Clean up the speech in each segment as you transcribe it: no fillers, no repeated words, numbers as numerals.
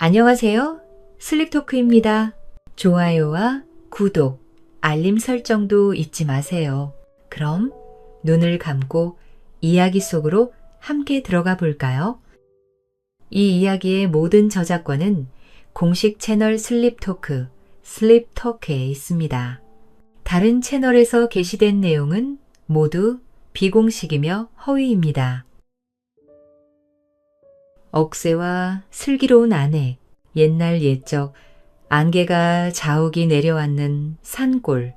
안녕하세요. 슬립토크입니다. 좋아요와 구독, 알림 설정도 잊지 마세요. 그럼 눈을 감고 이야기 속으로 함께 들어가 볼까요? 이 이야기의 모든 저작권은 공식 채널 슬립토크, 슬립토크에 있습니다. 다른 채널에서 게시된 내용은 모두 비공식이며 허위입니다. 억새와 슬기로운 아내, 옛날 옛적 안개가 자욱이 내려앉는 산골,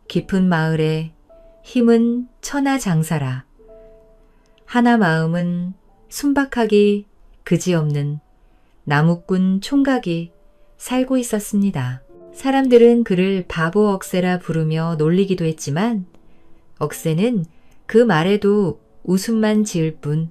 깊은 마을에 힘은 천하장사라. 하나 마음은 순박하기 그지없는 나무꾼 총각이 살고 있었습니다. 사람들은 그를 바보 억새라 부르며 놀리기도 했지만 억새는 그 말에도 웃음만 지을 뿐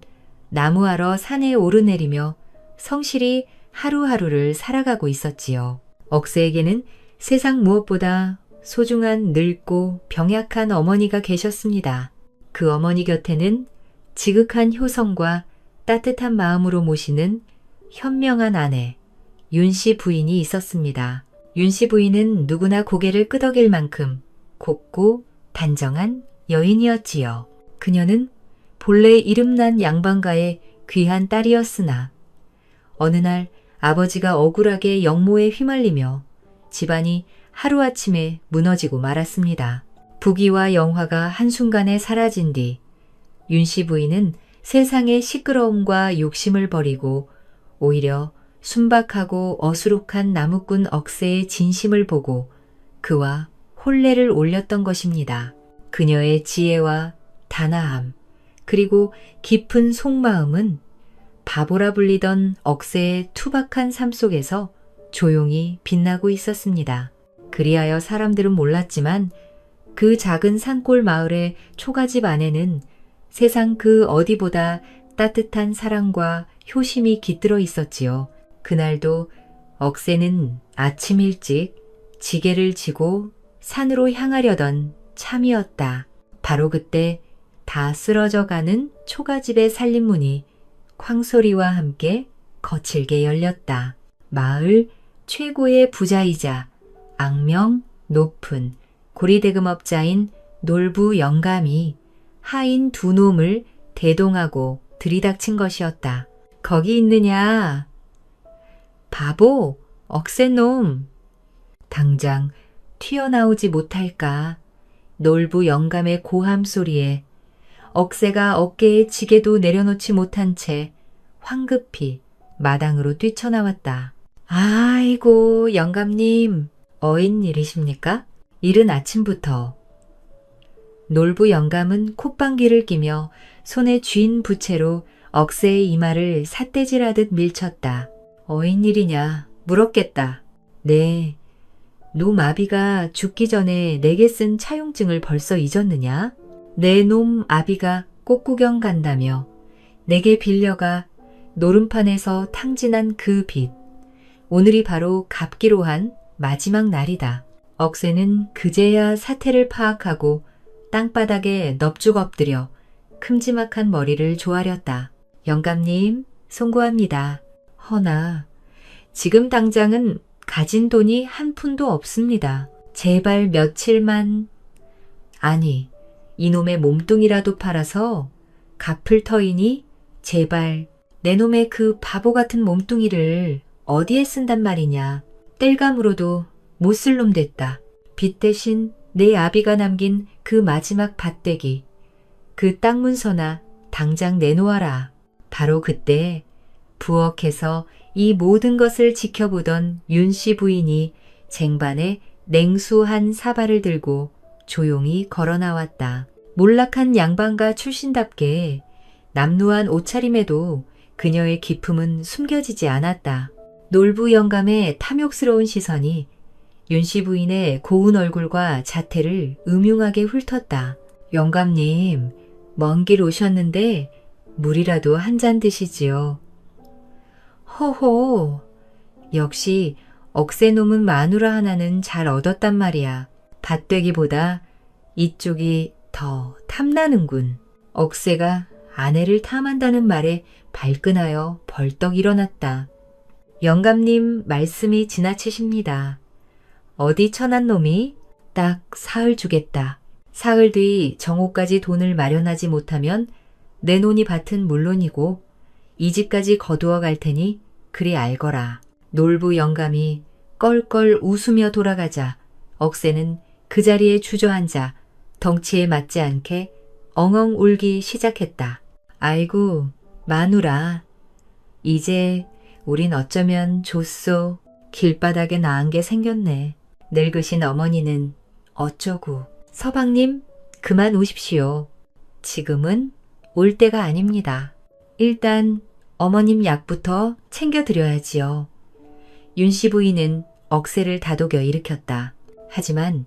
나무하러 산에 오르내리며 성실히 하루하루를 살아가고 있었지요. 억새에게는 세상 무엇보다 소중한 늙고 병약한 어머니가 계셨습니다. 그 어머니 곁에는 지극한 효성과 따뜻한 마음으로 모시는 현명한 아내, 윤씨 부인이 있었습니다. 윤씨 부인은 누구나 고개를 끄덕일 만큼 곱고 단정한 여인이었지요. 그녀는 본래 이름난 양반가의 귀한 딸이었으나 어느 날 아버지가 억울하게 역모에 휘말리며 집안이 하루아침에 무너지고 말았습니다. 부귀와 영화가 한순간에 사라진 뒤 윤씨 부인은 세상의 시끄러움과 욕심을 버리고 오히려 순박하고 어수룩한 나무꾼 억새의 진심을 보고 그와 혼례를 올렸던 것입니다. 그녀의 지혜와 단아함, 그리고 깊은 속마음은 바보라 불리던 억새의 투박한 삶 속에서 조용히 빛나고 있었습니다. 그리하여 사람들은 몰랐지만 그 작은 산골 마을의 초가집 안에는 세상 그 어디보다 따뜻한 사랑과 효심이 깃들어 있었지요. 그날도 억새는 아침 일찍 지게를 지고 산으로 향하려던 참이었다. 바로 그때 다 쓰러져 가는 초가집의 살림문이 쾅소리와 함께 거칠게 열렸다. 마을 최고의 부자이자 악명 높은 고리대금업자인 놀부 영감이 하인 두 놈을 대동하고 들이닥친 것이었다. 거기 있느냐? 바보, 억새놈. 당장 튀어나오지 못할까? 놀부 영감의 고함 소리에 억새가 어깨에 지게도 내려놓지 못한 채 황급히 마당으로 뛰쳐나왔다. 아이고, 영감님, 어인 일이십니까? 이른 아침부터. 놀부 영감은 콧방귀를 끼며 손에 쥔 부채로 억새의 이마를 삿대질하듯 밀쳤다. 어인 일이냐? 물었겠다. 네, 노마비가 죽기 전에 내게 쓴 차용증을 벌써 잊었느냐? 내 놈 아비가 꽃구경 간다며 내게 빌려가 노름판에서 탕진한 그 빚. 오늘이 바로 갚기로 한 마지막 날이다. 억새는 그제야 사태를 파악하고 땅바닥에 넙죽 엎드려 큼지막한 머리를 조아렸다. 영감님, 송구합니다. 허나 지금 당장은 가진 돈이 한 푼도 없습니다. 제발 며칠만... 아니, 이놈의 몸뚱이라도 팔아서 갚을 터이니 제발 내 놈의 그 바보 같은 몸뚱이를 어디에 쓴단 말이냐. 땔감으로도 못 쓸 놈 됐다. 빚 대신 내 아비가 남긴 그 마지막 밭대기, 그 땅 문서나 당장 내놓아라. 바로 그때 부엌에서 이 모든 것을 지켜보던 윤씨 부인이 쟁반에 냉수한 사발을 들고 조용히 걸어 나왔다. 몰락한 양반가 출신답게 남루한 옷차림에도 그녀의 기품은 숨겨지지 않았다. 놀부 영감의 탐욕스러운 시선이 윤씨 부인의 고운 얼굴과 자태를 음흉하게 훑었다. 영감님, 먼 길 오셨는데 물이라도 한 잔 드시지요. 허호, 역시 억새놈은 마누라 하나는 잘 얻었단 말이야. 밭되기보다 이쪽이 더 탐나는군. 억새가 아내를 탐한다는 말에 발끈하여 벌떡 일어났다. 영감님 말씀이 지나치십니다. 어디 천한 놈이 딱 사흘 주겠다. 사흘 뒤 정오까지 돈을 마련하지 못하면 내 논이 밭은 물론이고 이 집까지 거두어 갈 테니 그리 알거라. 놀부 영감이 껄껄 웃으며 돌아가자 억새는 그 자리에 주저앉아 덩치에 맞지 않게 엉엉 울기 시작했다. 아이고 마누라, 이제 우린 어쩌면 좋소. 길바닥에 나은 게 생겼네. 늙으신 어머니는 어쩌고. 서방님 그만 우십시오. 지금은 올 때가 아닙니다. 일단 어머님 약부터 챙겨드려야지요. 윤씨 부인은 억새를 다독여 일으켰다. 하지만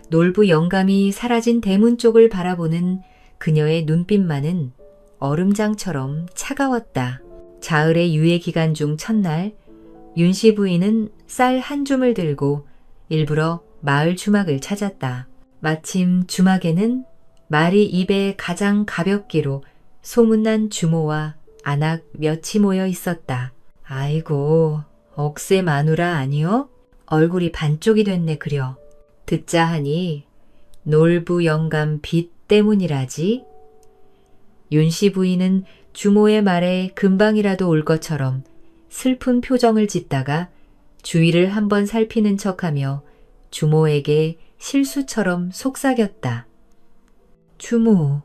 놀부 영감이 사라진 대문 쪽을 바라보는 그녀의 눈빛만은 얼음장처럼 차가웠다. 자을의 유예 기간 중 첫날 윤씨 부인은 쌀 한 줌을 들고 일부러 마을 주막을 찾았다. 마침 주막에는 말이 입에 가장 가볍기로 소문난 주모와 안악 몇이 모여 있었다. 아이고, 억새 마누라 아니요? 얼굴이 반쪽이 됐네 그려. 듣자 하니 놀부 영감 빚 때문이라지. 윤씨 부인은 주모의 말에 금방이라도 올 것처럼 슬픈 표정을 짓다가 주위를 한번 살피는 척하며 주모에게 실수처럼 속삭였다. 주모,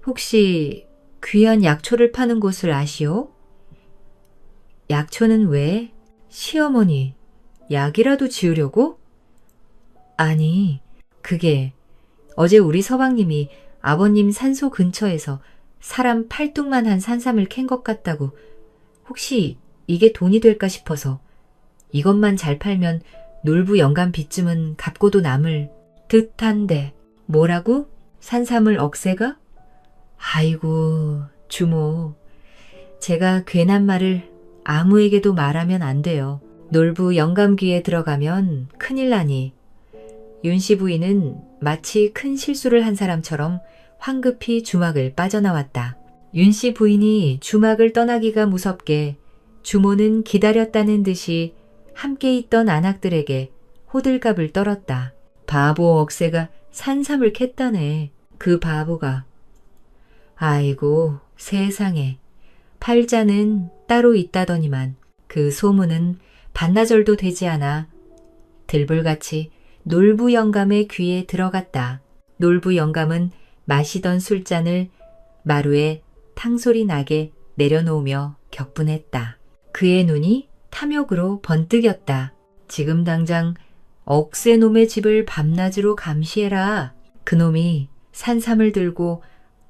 혹시 귀한 약초를 파는 곳을 아시오? 약초는 왜? 시어머니, 약이라도 지으려고? 아니, 그게 어제 우리 서방님이 아버님 산소 근처에서 사람 팔뚝만한 산삼을 캔 것 같다고. 혹시 이게 돈이 될까 싶어서. 이것만 잘 팔면 놀부 영감 빚쯤은 갚고도 남을 듯한데. 뭐라고? 산삼을 억새가? 아이고, 주모. 제가 괜한 말을 아무에게도 말하면 안 돼요. 놀부 영감 귀에 들어가면 큰일 나니. 윤씨 부인은 마치 큰 실수를 한 사람처럼 황급히 주막을 빠져나왔다. 윤씨 부인이 주막을 떠나기가 무섭게 주모는 기다렸다는 듯이 함께 있던 안악들에게 호들갑을 떨었다. 바보 억새가 산삼을 캤다네. 그 바보가. 아이고 세상에. 팔자는 따로 있다더니만 그 소문은 반나절도 되지 않아 들불같이 놀부 영감의 귀에 들어갔다. 놀부 영감은 마시던 술잔을 마루에 탕소리 나게 내려놓으며 격분했다. 그의 눈이 탐욕으로 번뜩였다. 지금 당장 억새놈의 집을 밤낮으로 감시해라. 그놈이 산삼을 들고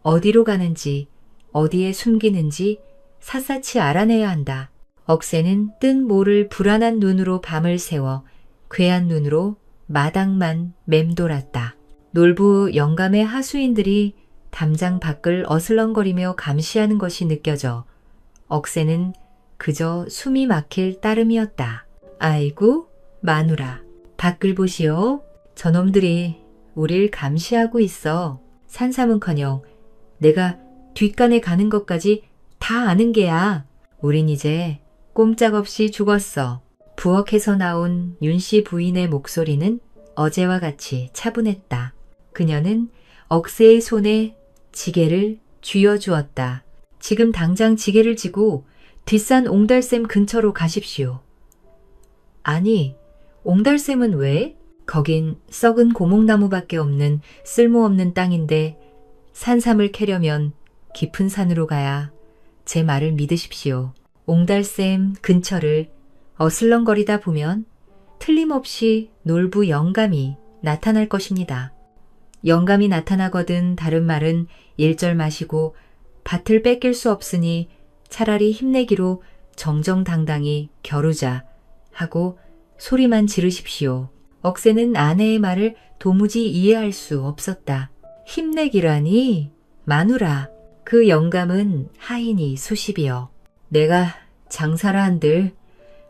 어디로 가는지 어디에 숨기는지 샅샅이 알아내야 한다. 억새는 뜬 모를 불안한 눈으로 밤을 새워 괴한 눈으로 마당만 맴돌았다. 놀부 영감의 하수인들이 담장 밖을 어슬렁거리며 감시하는 것이 느껴져 억새는 그저 숨이 막힐 따름이었다. 아이고 마누라, 밖을 보시오. 저놈들이 우릴 감시하고 있어. 산삼은커녕 내가 뒷간에 가는 것까지 다 아는 게야. 우린 이제 꼼짝없이 죽었어. 부엌에서 나온 윤씨 부인의 목소리는 어제와 같이 차분했다. 그녀는 억새의 손에 지게를 쥐어주었다. 지금 당장 지게를 지고 뒷산 옹달샘 근처로 가십시오. 아니, 옹달샘은 왜? 거긴 썩은 고목나무밖에 없는 쓸모없는 땅인데 산삼을 캐려면 깊은 산으로 가야. 제 말을 믿으십시오. 옹달샘 근처를 어슬렁거리다 보면 틀림없이 놀부 영감이 나타날 것입니다. 영감이 나타나거든 다른 말은 일절 마시고 밭을 뺏길 수 없으니 차라리 힘내기로 정정당당히 겨루자 하고 소리만 지르십시오. 억새는 아내의 말을 도무지 이해할 수 없었다. 힘내기라니? 마누라, 그 영감은 하인이 수십이여. 내가 장사라 한들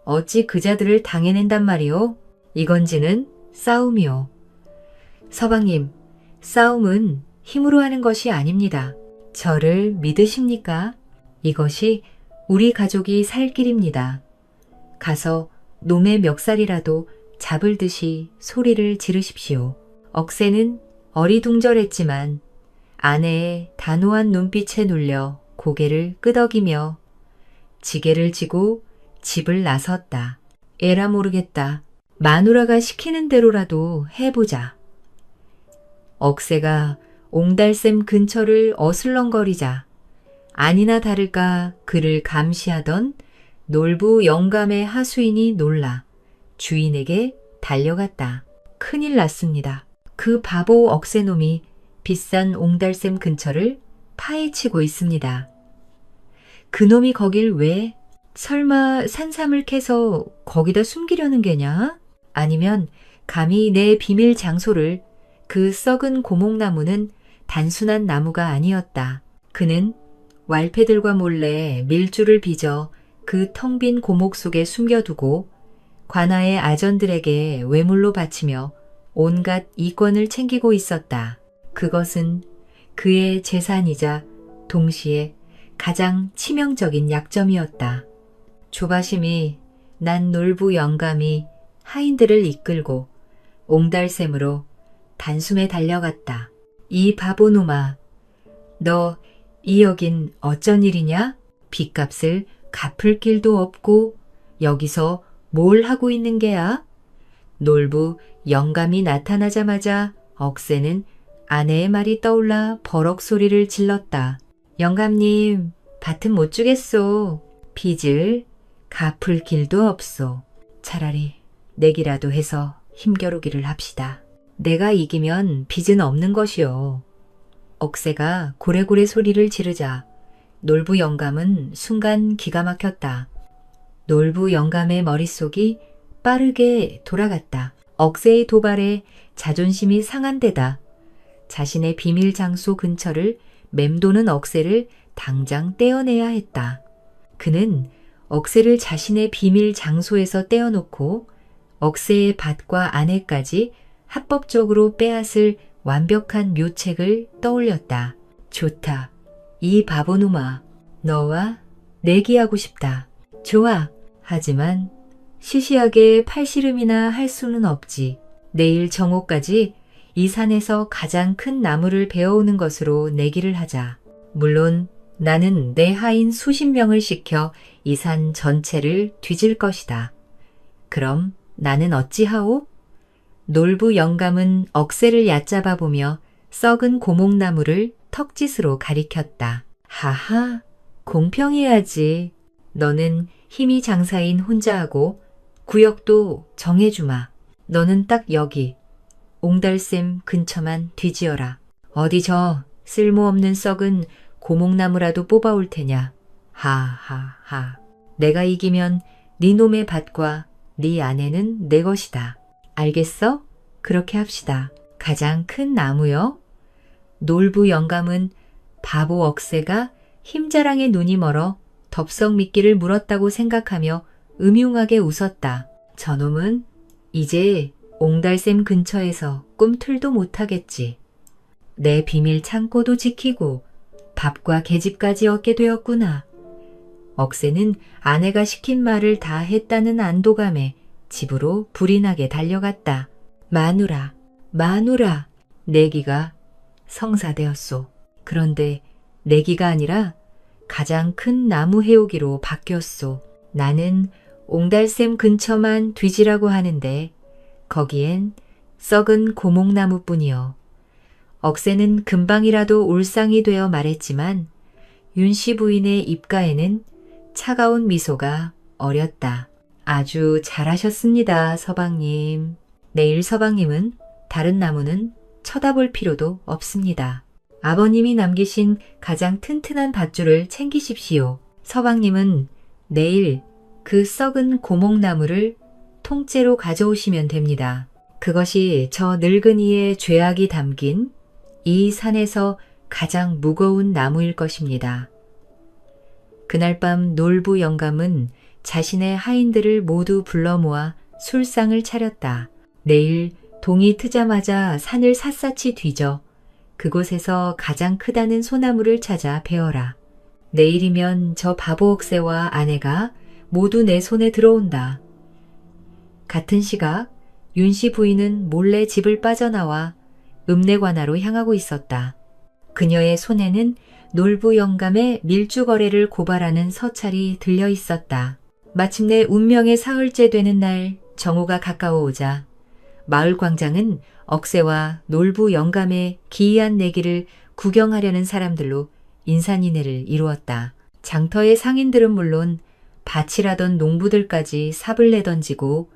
어찌 그자들을 당해낸단 말이오? 이건지는 싸움이오. 서방님, 싸움은 힘으로 하는 것이 아닙니다. 저를 믿으십니까? 이것이 우리 가족이 살 길입니다. 가서 놈의 멱살이라도 잡을 듯이 소리를 지르십시오. 억새는 어리둥절했지만 아내의 단호한 눈빛에 눌려 고개를 끄덕이며 지게를 지고 집을 나섰다. 에라 모르겠다. 마누라가 시키는 대로라도 해보자. 억새가 옹달샘 근처를 어슬렁거리자 아니나 다를까 그를 감시하던 놀부 영감의 하수인이 놀라 주인에게 달려갔다. 큰일 났습니다. 그 바보 억새놈이 비싼 옹달샘 근처를 파헤치고 있습니다. 그놈이 거길 왜? 설마 산삼을 캐서 거기다 숨기려는 게냐? 아니면 감히 내 비밀 장소를 그 썩은 고목나무는 단순한 나무가 아니었다. 그는 왈패들과 몰래 밀주를 빚어 그 텅 빈 고목 속에 숨겨두고 관아의 아전들에게 외물로 바치며 온갖 이권을 챙기고 있었다. 그것은 그의 재산이자 동시에 가장 치명적인 약점이었다. 조바심이 난 놀부 영감이 하인들을 이끌고 옹달샘으로 단숨에 달려갔다. 이 바보놈아, 너 이 여긴 어쩐 일이냐? 빚값을 갚을 길도 없고 여기서 뭘 하고 있는 게야? 놀부 영감이 나타나자마자 억새는 아내의 말이 떠올라 버럭 소리를 질렀다. 영감님, 밭은 못 주겠소. 빚을 갚을 길도 없소. 차라리 내기라도 해서 힘겨루기를 합시다. 내가 이기면 빚은 없는 것이요. 억새가 고래고래 소리를 지르자 놀부 영감은 순간 기가 막혔다. 놀부 영감의 머릿속이 빠르게 돌아갔다. 억새의 도발에 자존심이 상한 데다 자신의 비밀 장소 근처를 맴도는 억새를 당장 떼어내야 했다. 그는 억새를 자신의 비밀 장소에서 떼어놓고 억새의 밭과 아내까지 합법적으로 빼앗을 완벽한 묘책을 떠올렸다. 좋다. 이 바보놈아, 너와 내기하고 싶다. 좋아. 하지만 시시하게 팔씨름이나 할 수는 없지. 내일 정오까지 이 산에서 가장 큰 나무를 베어오는 것으로 내기를 하자. 물론 나는 내 하인 수십 명을 시켜 이 산 전체를 뒤질 것이다. 그럼 나는 어찌하오? 놀부 영감은 억새를 얕잡아 보며 썩은 고목나무를 턱짓으로 가리켰다. 하하, 공평해야지. 너는 힘이 장사인 혼자 하고 구역도 정해주마. 너는 딱 여기 옹달샘 근처만 뒤지어라. 어디 저 쓸모없는 썩은 고목나무라도 뽑아올 테냐. 하하하. 내가 이기면 네 놈의 밭과 네 아내는 내 것이다. 알겠어? 그렇게 합시다. 가장 큰 나무요? 놀부 영감은 바보 억새가 힘자랑에 눈이 멀어 덥석 미끼를 물었다고 생각하며 음흉하게 웃었다. 저놈은 이제 옹달샘 근처에서 꿈틀도 못하겠지. 내 비밀 창고도 지키고 밥과 계집까지 얻게 되었구나. 억새는 아내가 시킨 말을 다 했다는 안도감에 집으로 불이 나게 달려갔다. 마누라, 마누라. 내기가 성사되었소. 그런데 내기가 아니라 가장 큰 나무 해오기로 바뀌었소. 나는 옹달샘 근처만 뒤지라고 하는데 거기엔 썩은 고목나무뿐이요. 억새는 금방이라도 울상이 되어 말했지만 윤씨 부인의 입가에는 차가운 미소가 어렸다. 아주 잘하셨습니다, 서방님. 내일 서방님은 다른 나무는 쳐다볼 필요도 없습니다. 아버님이 남기신 가장 튼튼한 밧줄을 챙기십시오. 서방님은 내일 그 썩은 고목나무를 통째로 가져오시면 됩니다. 그것이 저 늙은이의 죄악이 담긴 이 산에서 가장 무거운 나무일 것입니다. 그날 밤 놀부 영감은 자신의 하인들을 모두 불러 모아 술상을 차렸다. 내일 동이 트자마자 산을 샅샅이 뒤져 그곳에서 가장 크다는 소나무를 찾아 베어라. 내일이면 저 바보 억새와 아내가 모두 내 손에 들어온다. 같은 시각 윤씨 부인은 몰래 집을 빠져나와 읍내관하로 향하고 있었다. 그녀의 손에는 놀부 영감의 밀주거래를 고발하는 서찰이 들려 있었다. 마침내 운명의 사흘째 되는 날 정오가 가까워오자 마을 광장은 억새와 놀부 영감의 기이한 내기를 구경하려는 사람들로 인산인해를 이루었다. 장터의 상인들은 물론 밭이라던 농부들까지 삽을 내던지고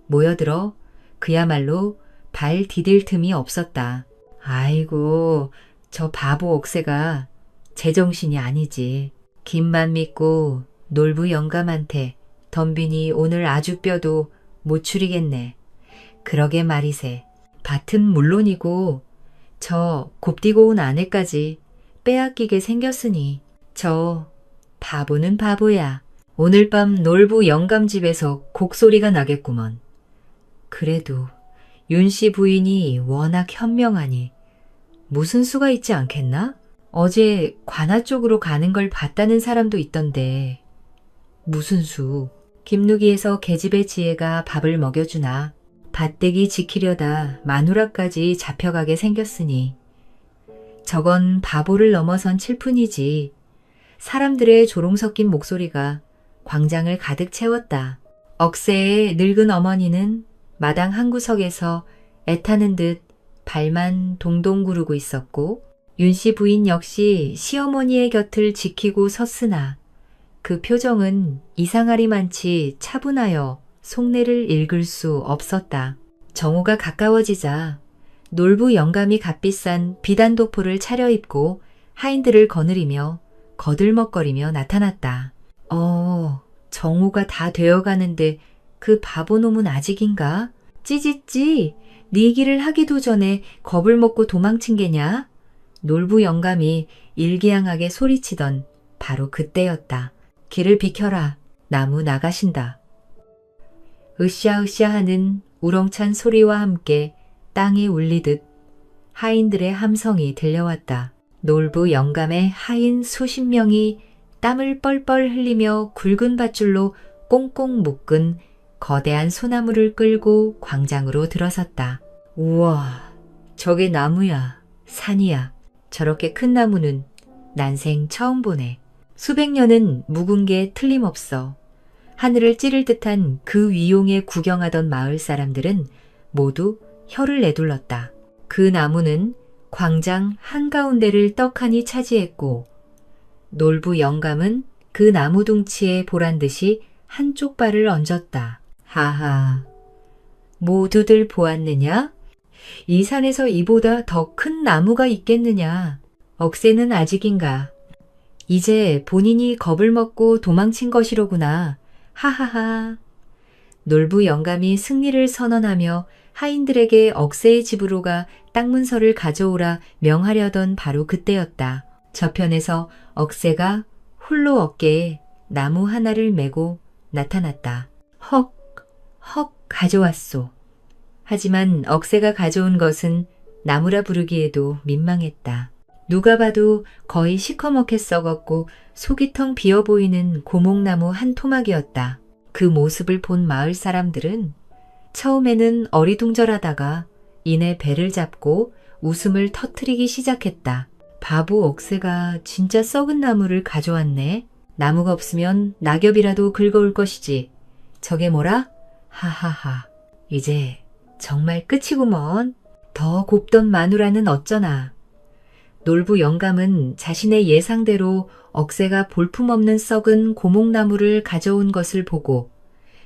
모여들어 그야말로 발 디딜 틈이 없었다. 아이고, 저 바보 억새가 제정신이 아니지. 김만 믿고 놀부 영감한테 덤비니 오늘 아주 뼈도 못 추리겠네. 그러게 말이세. 밭은 물론이고 저 곱디고 온 아내까지 빼앗기게 생겼으니 저 바보는 바보야. 오늘 밤 놀부 영감 집에서 곡소리가 나겠구먼. 그래도 윤씨 부인이 워낙 현명하니 무슨 수가 있지 않겠나? 어제 관아 쪽으로 가는 걸 봤다는 사람도 있던데. 무슨 수? 김누기에서 계집의 지혜가 밥을 먹여주나 밭대기 지키려다 마누라까지 잡혀가게 생겼으니 저건 바보를 넘어선 칠푼이지. 사람들의 조롱 섞인 목소리가 광장을 가득 채웠다. 억새의 늙은 어머니는 마당 한 구석에서 애타는 듯 발만 동동 구르고 있었고 윤씨 부인 역시 시어머니의 곁을 지키고 섰으나 그 표정은 이상하리만치 차분하여 속내를 읽을 수 없었다. 정오가 가까워지자 놀부 영감이 값비싼 비단도포를 차려입고 하인들을 거느리며 거들먹거리며 나타났다. 정오가 다 되어가는데 그 바보놈은 아직인가? 찌찌찌, 네 길을 하기도 전에 겁을 먹고 도망친 게냐? 놀부 영감이 일기양하게 소리치던 바로 그때였다. 길을 비켜라. 나무 나가신다. 으쌰으쌰 하는 우렁찬 소리와 함께 땅이 울리듯 하인들의 함성이 들려왔다. 놀부 영감의 하인 수십 명이 땀을 뻘뻘 흘리며 굵은 밧줄로 꽁꽁 묶은 거대한 소나무를 끌고 광장으로 들어섰다. 우와, 저게 나무야, 산이야. 저렇게 큰 나무는 난생 처음 보네. 수백 년은 묵은 게 틀림없어. 하늘을 찌를 듯한 그 위용에 구경하던 마을 사람들은 모두 혀를 내둘렀다. 그 나무는 광장 한가운데를 떡하니 차지했고 놀부 영감은 그 나무 둥치에 보란듯이 한쪽 발을 얹었다. 하하, 모두들 보았느냐? 이 산에서 이보다 더 큰 나무가 있겠느냐? 억새는 아직인가? 이제 본인이 겁을 먹고 도망친 것이로구나. 하하하. 놀부 영감이 승리를 선언하며 하인들에게 억새의 집으로 가 땅 문서를 가져오라 명하려던 바로 그때였다. 저편에서 억새가 홀로 어깨에 나무 하나를 메고 나타났다. 헉, 헉 가져왔소. 하지만 억새가 가져온 것은 나무라 부르기에도 민망했다. 누가 봐도 거의 시커멓게 썩었고 속이 텅 비어 보이는 고목나무 한 토막이었다. 그 모습을 본 마을 사람들은 처음에는 어리둥절하다가 이내 배를 잡고 웃음을 터트리기 시작했다. 바보 억새가 진짜 썩은 나무를 가져왔네. 나무가 없으면 낙엽이라도 긁어올 것이지. 저게 뭐라? 하하하. 이제 정말 끝이구먼. 더 곱던 마누라는 어쩌나. 놀부 영감은 자신의 예상대로 억새가 볼품없는 썩은 고목나무를 가져온 것을 보고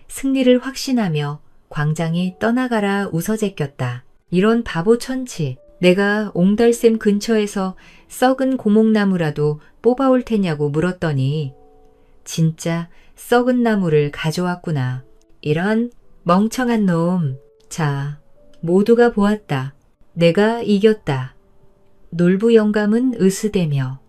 승리를 확신하며 광장이 떠나가라 웃어제꼈다. 이런 바보 천치, 내가 옹달샘 근처에서 썩은 고목나무라도 뽑아올 테냐고 물었더니 진짜 썩은 나무를 가져왔구나. 이런 멍청한 놈. 자, 모두가 보았다. 내가 이겼다. 놀부 영감은 으스대며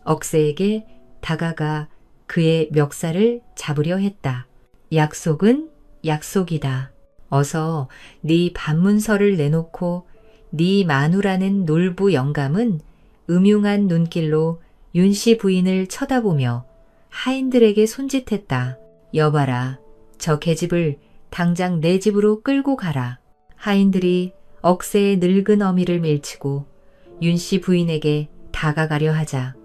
억새에게 다가가 그의 멱살을 잡으려 했다. 약속은 약속이다. 어서 네 반문서를 내놓고 네 마누라는 놀부 영감은 음흉한 눈길로 윤씨 부인을 쳐다보며 하인들에게 손짓했다. 여봐라, 저 계집을 당장 내 집으로 끌고 가라. 하인들이 억새의 늙은 어미를 밀치고 윤씨 부인에게 다가가려 하자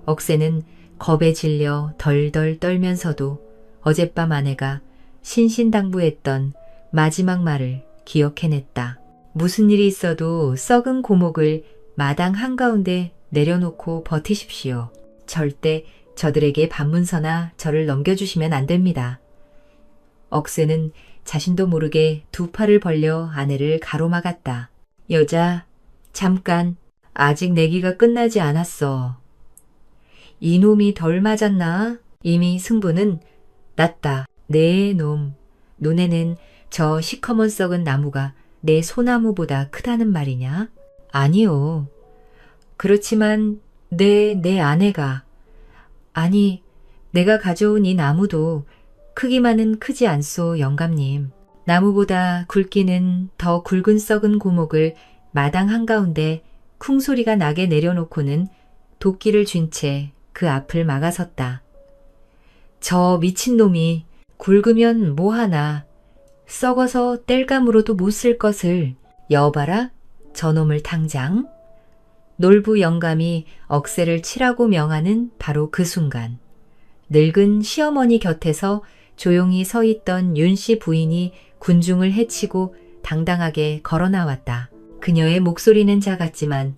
억새는 겁에 질려 덜덜 떨면서도 어젯밤 아내가 신신당부했던 마지막 말을 기억해냈다. 무슨 일이 있어도 썩은 고목을 마당 한가운데 내려놓고 버티십시오. 절대 저들에게 반문서나 저를 넘겨주시면 안 됩니다. 억새는 자신도 모르게 두 팔을 벌려 아내를 가로막았다. 여자, 잠깐, 아직 내기가 끝나지 않았어. 이놈이 덜 맞았나? 이미 승부는 났다. 네 놈. 눈에는 저 시커먼 썩은 나무가 내 소나무보다 크다는 말이냐? 아니요. 그렇지만 내 아내가. 아니, 내가 가져온 이 나무도 크기만은 크지 않소, 영감님. 나무보다 굵기는 더 굵은 썩은 고목을 마당 한가운데 쿵소리가 나게 내려놓고는 도끼를 쥔 채 그 앞을 막아섰다. 저 미친놈이 굵으면 뭐하나. 썩어서 땔감으로도 못 쓸 것을. 여봐라, 저놈을 당장. 놀부 영감이 억새를 치라고 명하는 바로 그 순간 늙은 시어머니 곁에서 조용히 서 있던 윤씨 부인이 군중을 헤치고 당당하게 걸어 나왔다. 그녀의 목소리는 작았지만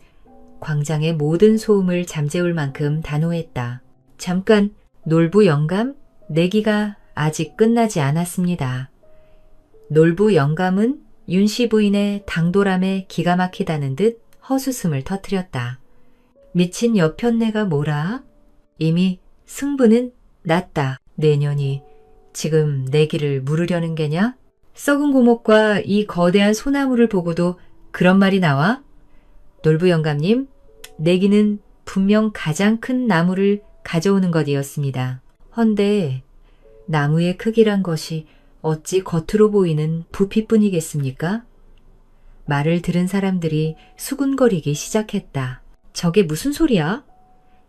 광장의 모든 소음을 잠재울 만큼 단호했다. 잠깐, 놀부 영감, 내기가 아직 끝나지 않았습니다. 놀부 영감은 윤씨 부인의 당돌함에 기가 막히다는 듯 헛웃음을 터뜨렸다. 미친 여편네가 뭐라? 이미 승부는 났다. 내년이 지금 내기를 물으려는 게냐? 썩은 고목과 이 거대한 소나무를 보고도 그런 말이 나와? 놀부 영감님, 내기는 분명 가장 큰 나무를 가져오는 것이었습니다. 헌데 나무의 크기란 것이 어찌 겉으로 보이는 부피뿐이겠습니까? 말을 들은 사람들이 수군거리기 시작했다. 저게 무슨 소리야?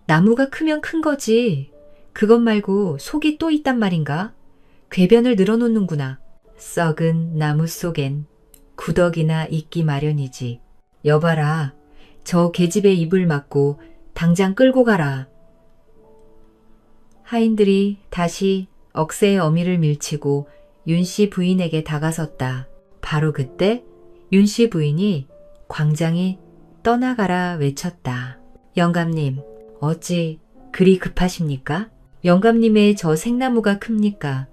나무가 크면 큰 거지. 그것 말고 속이 또 있단 말인가? 궤변을 늘어놓는구나. 썩은 나무 속엔 구덕이나 있기 마련이지. 여봐라, 저 계집의 입을 막고 당장 끌고 가라. 하인들이 다시 억새의 어미를 밀치고 윤씨 부인에게 다가섰다. 바로 그때 윤씨 부인이 광장이 떠나가라 외쳤다. 영감님, 어찌 그리 급하십니까? 영감님의 저 생나무가 큽니까?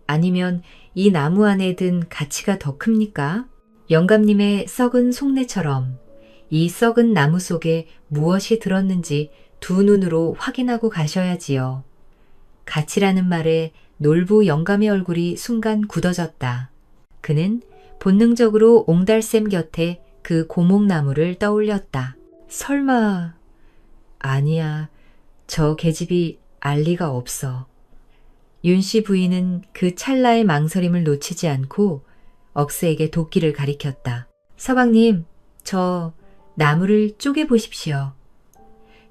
아니면 이 나무 안에 든 가치가 더 큽니까? 영감님의 썩은 속내처럼 이 썩은 나무 속에 무엇이 들었는지 두 눈으로 확인하고 가셔야지요. 가치라는 말에 놀부 영감의 얼굴이 순간 굳어졌다. 그는 본능적으로 옹달샘 곁에 그 고목나무를 떠올렸다. 설마... 아니야, 저 계집이 알 리가 없어. 윤씨 부인은 그 찰나의 망설임을 놓치지 않고 억새에게 도끼를 가리켰다. 서방님, 저 나무를 쪼개보십시오.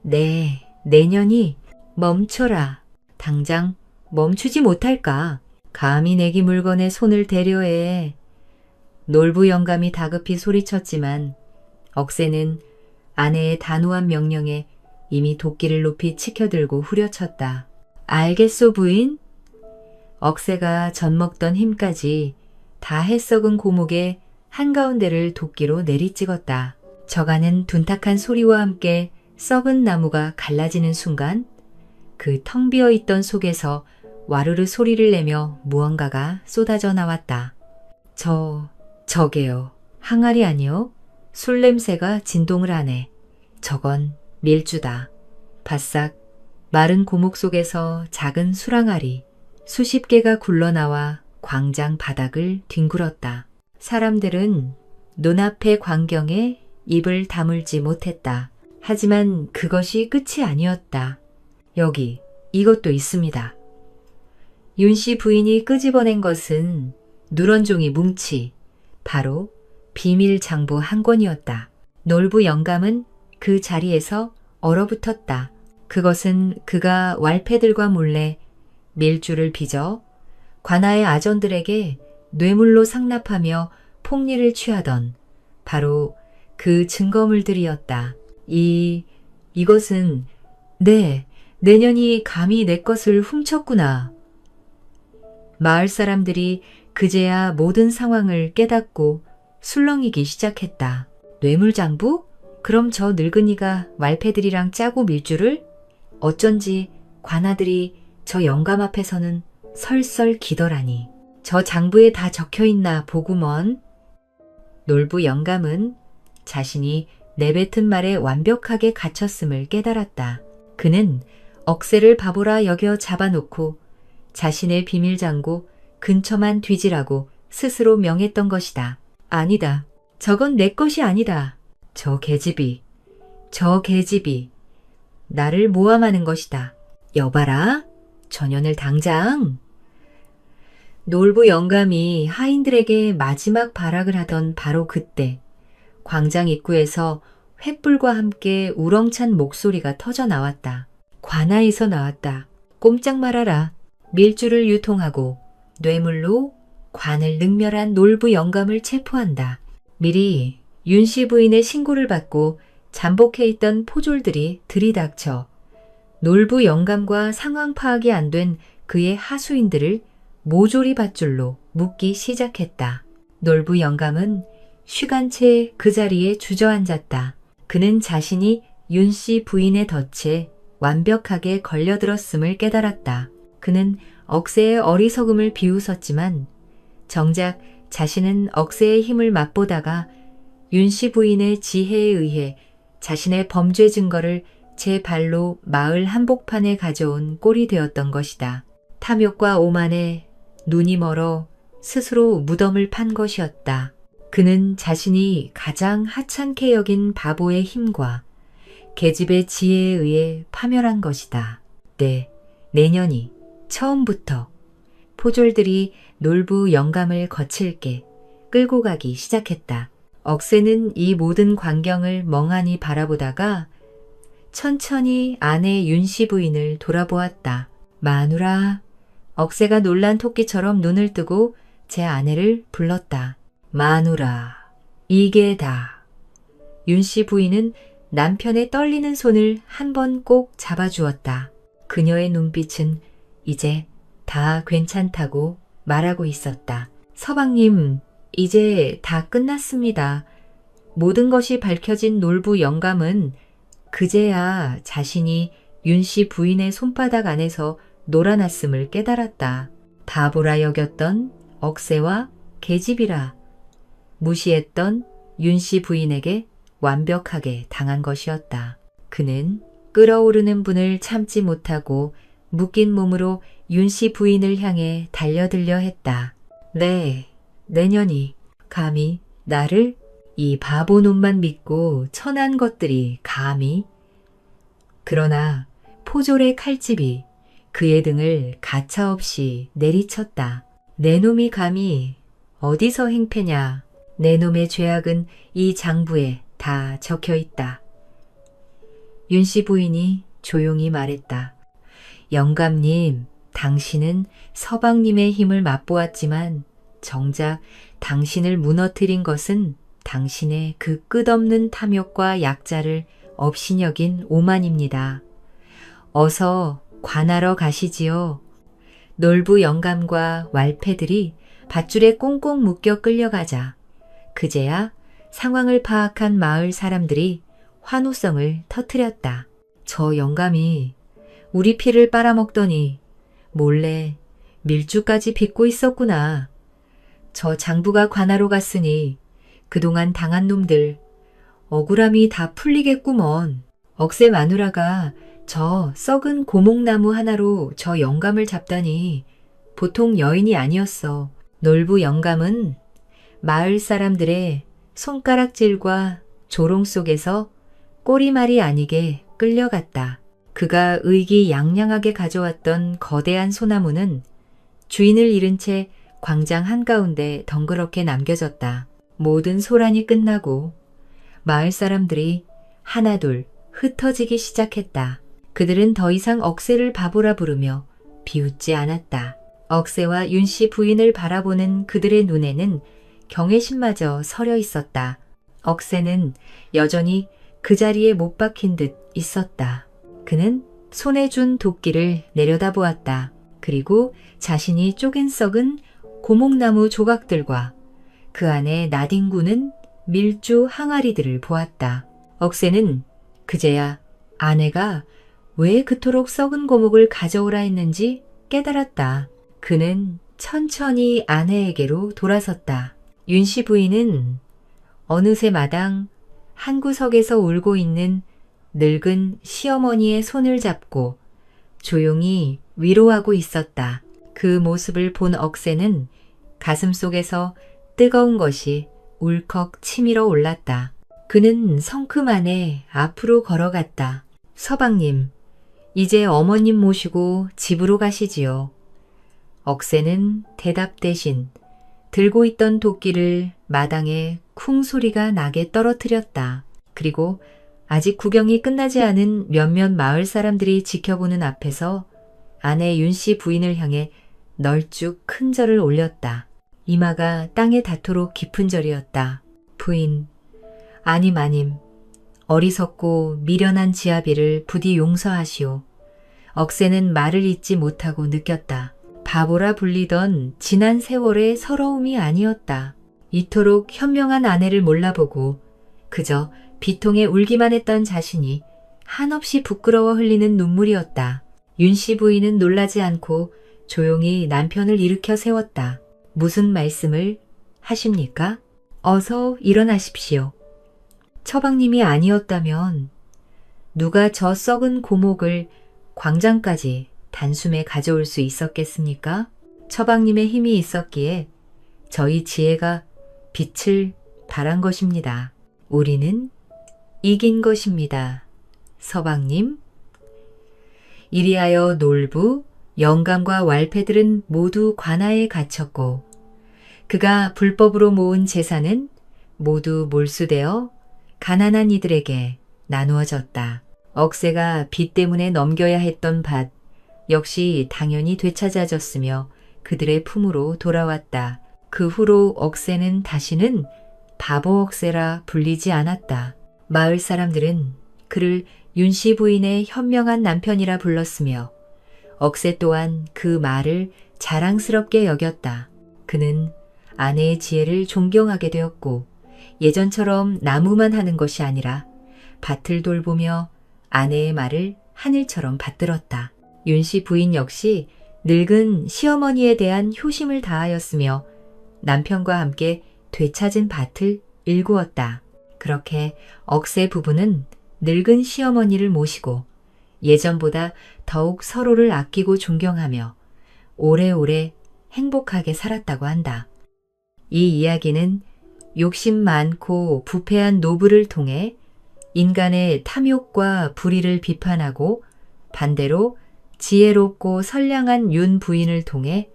네, 내년이 멈춰라. 당장 멈추지 못할까? 감히 내기 물건에 손을 대려 해. 놀부 영감이 다급히 소리쳤지만 억새는 아내의 단호한 명령에 이미 도끼를 높이 치켜들고 후려쳤다. 알겠소 부인? 억새가 젖먹던 힘까지 다 해썩은 고목의 한가운데를 도끼로 내리찍었다. 저가는 둔탁한 소리와 함께 썩은 나무가 갈라지는 순간 그 텅 비어있던 속에서 와르르 소리를 내며 무언가가 쏟아져 나왔다. 저게요. 항아리 아니요? 술 냄새가 진동을 하네. 저건 밀주다. 바싹 마른 고목 속에서 작은 술항아리 수십 개가 굴러나와 광장 바닥을 뒹굴었다. 사람들은 눈앞의 광경에 입을 다물지 못했다. 하지만 그것이 끝이 아니었다. 여기 이것도 있습니다. 윤씨 부인이 끄집어낸 것은 누런 종이 뭉치, 바로 비밀 장부 한 권이었다. 놀부 영감은 그 자리에서 얼어붙었다. 그것은 그가 왈패들과 몰래 밀주를 빚어 관아의 아전들에게 뇌물로 상납하며 폭리를 취하던 바로 그 증거물들이었다. 이것은 내년이 감히 내 것을 훔쳤구나. 마을 사람들이 그제야 모든 상황을 깨닫고 술렁이기 시작했다. 뇌물장부? 그럼 저 늙은이가 말패들이랑 짜고 밀주를? 어쩐지 관아들이 저 영감 앞에서는 설설 기더라니. 저 장부에 다 적혀있나 보구먼. 놀부 영감은 자신이 내뱉은 말에 완벽하게 갇혔음을 깨달았다. 그는 억새를 바보라 여겨 잡아놓고 자신의 비밀장고 근처만 뒤지라고 스스로 명했던 것이다. 아니다. 저건 내 것이 아니다. 저 계집이 나를 모함하는 것이다. 여봐라. 전현을 당장. 놀부 영감이 하인들에게 마지막 발악을 하던 바로 그때 광장 입구에서 횃불과 함께 우렁찬 목소리가 터져 나왔다. 관아에서 나왔다. 꼼짝 말아라. 밀주를 유통하고 뇌물로 관을 능멸한 놀부 영감을 체포한다. 미리 윤씨 부인의 신고를 받고 잠복해 있던 포졸들이 들이닥쳐 놀부 영감과 상황 파악이 안 된 그의 하수인들을 모조리 밧줄로 묶기 시작했다. 놀부 영감은 쉬간채 그 자리에 주저앉았다. 그는 자신이 윤씨 부인의 덫에 완벽하게 걸려들었음을 깨달았다. 그는 억새의 어리석음을 비웃었지만 정작 자신은 억새의 힘을 맛보다가 윤씨 부인의 지혜에 의해 자신의 범죄 증거를 제 발로 마을 한복판에 가져온 꼴이 되었던 것이다. 탐욕과 오만에 눈이 멀어 스스로 무덤을 판 것이었다. 그는 자신이 가장 하찮게 여긴 바보의 힘과 계집의 지혜에 의해 파멸한 것이다. 내년이 처음부터 포졸들이 놀부 영감을 거칠게 끌고 가기 시작했다. 억새는 이 모든 광경을 멍하니 바라보다가 천천히 아내 윤씨 부인을 돌아보았다. 마누라. 억새가 놀란 토끼처럼 눈을 뜨고 제 아내를 불렀다. 마누라. 이게 다. 윤씨 부인은 남편의 떨리는 손을 한 번 꼭 잡아주었다. 그녀의 눈빛은 이제 다 괜찮다고 말하고 있었다. 서방님, 이제 다 끝났습니다. 모든 것이 밝혀진 놀부 영감은 그제야 자신이 윤씨 부인의 손바닥 안에서 놀아났음을 깨달았다. 바보라 여겼던 억새와 계집이라 무시했던 윤씨 부인에게 완벽하게 당한 것이었다. 그는 끓어오르는 분을 참지 못하고 묶인 몸으로 윤씨 부인을 향해 달려들려 했다. 내년이 감히 나를 이 바보 놈만 믿고 천한 것들이 감히. 그러나 포졸의 칼집이 그의 등을 가차없이 내리쳤다. 내 놈이 감히 어디서 행패냐. 내 놈의 죄악은 이 장부에 다 적혀 있다. 윤씨 부인이 조용히 말했다. 영감님, 당신은 서방님의 힘을 맛보았지만 정작 당신을 무너뜨린 것은 당신의 그 끝없는 탐욕과 약자를 업신여긴 오만입니다. 어서 관하러 가시지요. 놀부 영감과 왈패들이 밧줄에 꽁꽁 묶여 끌려가자 그제야 상황을 파악한 마을 사람들이 환호성을 터뜨렸다. 저 영감이 우리 피를 빨아먹더니 몰래 밀주까지 빚고 있었구나. 저 장부가 관하로 갔으니 그동안 당한 놈들 억울함이 다 풀리겠구먼. 억새 마누라가 저 썩은 고목나무 하나로 저 영감을 잡다니 보통 여인이 아니었어. 놀부 영감은 마을 사람들의 손가락질과 조롱 속에서 꼬리말이 아니게 끌려갔다. 그가 의기양양하게 가져왔던 거대한 소나무는 주인을 잃은 채 광장 한가운데 덩그렇게 남겨졌다. 모든 소란이 끝나고 마을 사람들이 하나둘 흩어지기 시작했다. 그들은 더 이상 억새를 바보라 부르며 비웃지 않았다. 억새와 윤씨 부인을 바라보는 그들의 눈에는 경외심마저 서려 있었다. 억새는 여전히 그 자리에 못 박힌 듯 있었다. 그는 손에 준 도끼를 내려다보았다. 그리고 자신이 쪼갠 썩은 고목나무 조각들과 그 안에 나뒹구는 밀주 항아리들을 보았다. 억새는 그제야 아내가 왜 그토록 썩은 고목을 가져오라 했는지 깨달았다. 그는 천천히 아내에게로 돌아섰다. 윤씨 부인은 어느새 마당 한 구석에서 울고 있는 늙은 시어머니의 손을 잡고 조용히 위로하고 있었다. 그 모습을 본 억새는 가슴속에서 뜨거운 것이 울컥 치밀어 올랐다. 그는 성큼 안에 앞으로 걸어갔다. 서방님, 이제 어머님 모시고 집으로 가시지요. 억새는 대답 대신 들고 있던 도끼를 마당에 쿵 소리가 나게 떨어뜨렸다. 그리고 아직 구경이 끝나지 않은 몇몇 마을 사람들이 지켜보는 앞에서 아내 윤씨 부인을 향해 널쭉 큰 절을 올렸다. 이마가 땅에 닿도록 깊은 절이었다. 부인, 아니 마님, 어리석고 미련한 지아비를 부디 용서하시오. 억새는 말을 잇지 못하고 느꼈다. 바보라 불리던 지난 세월의 서러움이 아니었다. 이토록 현명한 아내를 몰라보고 그저 비통에 울기만 했던 자신이 한없이 부끄러워 흘리는 눈물이었다. 윤씨 부인은 놀라지 않고 조용히 남편을 일으켜 세웠다. 무슨 말씀을 하십니까? 어서 일어나십시오. 처방님이 아니었다면 누가 저 썩은 고목을 광장까지 단숨에 가져올 수 있었겠습니까? 처방님의 힘이 있었기에 저희 지혜가 빛을 발한 것입니다. 우리는 이긴 것입니다. 서방님. 이리하여 놀부, 영감과 왈패들은 모두 관아에 갇혔고 그가 불법으로 모은 재산은 모두 몰수되어 가난한 이들에게 나누어졌다. 억새가 빚 때문에 넘겨야 했던 밭 역시 당연히 되찾아졌으며 그들의 품으로 돌아왔다. 그 후로 억새는 다시는 바보 억새라 불리지 않았다. 마을 사람들은 그를 윤씨 부인의 현명한 남편이라 불렀으며 억새 또한 그 말을 자랑스럽게 여겼다. 그는 아내의 지혜를 존경하게 되었고 예전처럼 나무만 하는 것이 아니라 밭을 돌보며 아내의 말을 하늘처럼 받들었다. 윤씨 부인 역시 늙은 시어머니에 대한 효심을 다하였으며 남편과 함께 되찾은 밭을 일구었다. 그렇게 억새 부부는 늙은 시어머니를 모시고 예전보다 더욱 서로를 아끼고 존경하며 오래오래 행복하게 살았다고 한다. 이 이야기는 욕심 많고 부패한 노부를 통해 인간의 탐욕과 불의를 비판하고 반대로 지혜롭고 선량한 윤 부인을 통해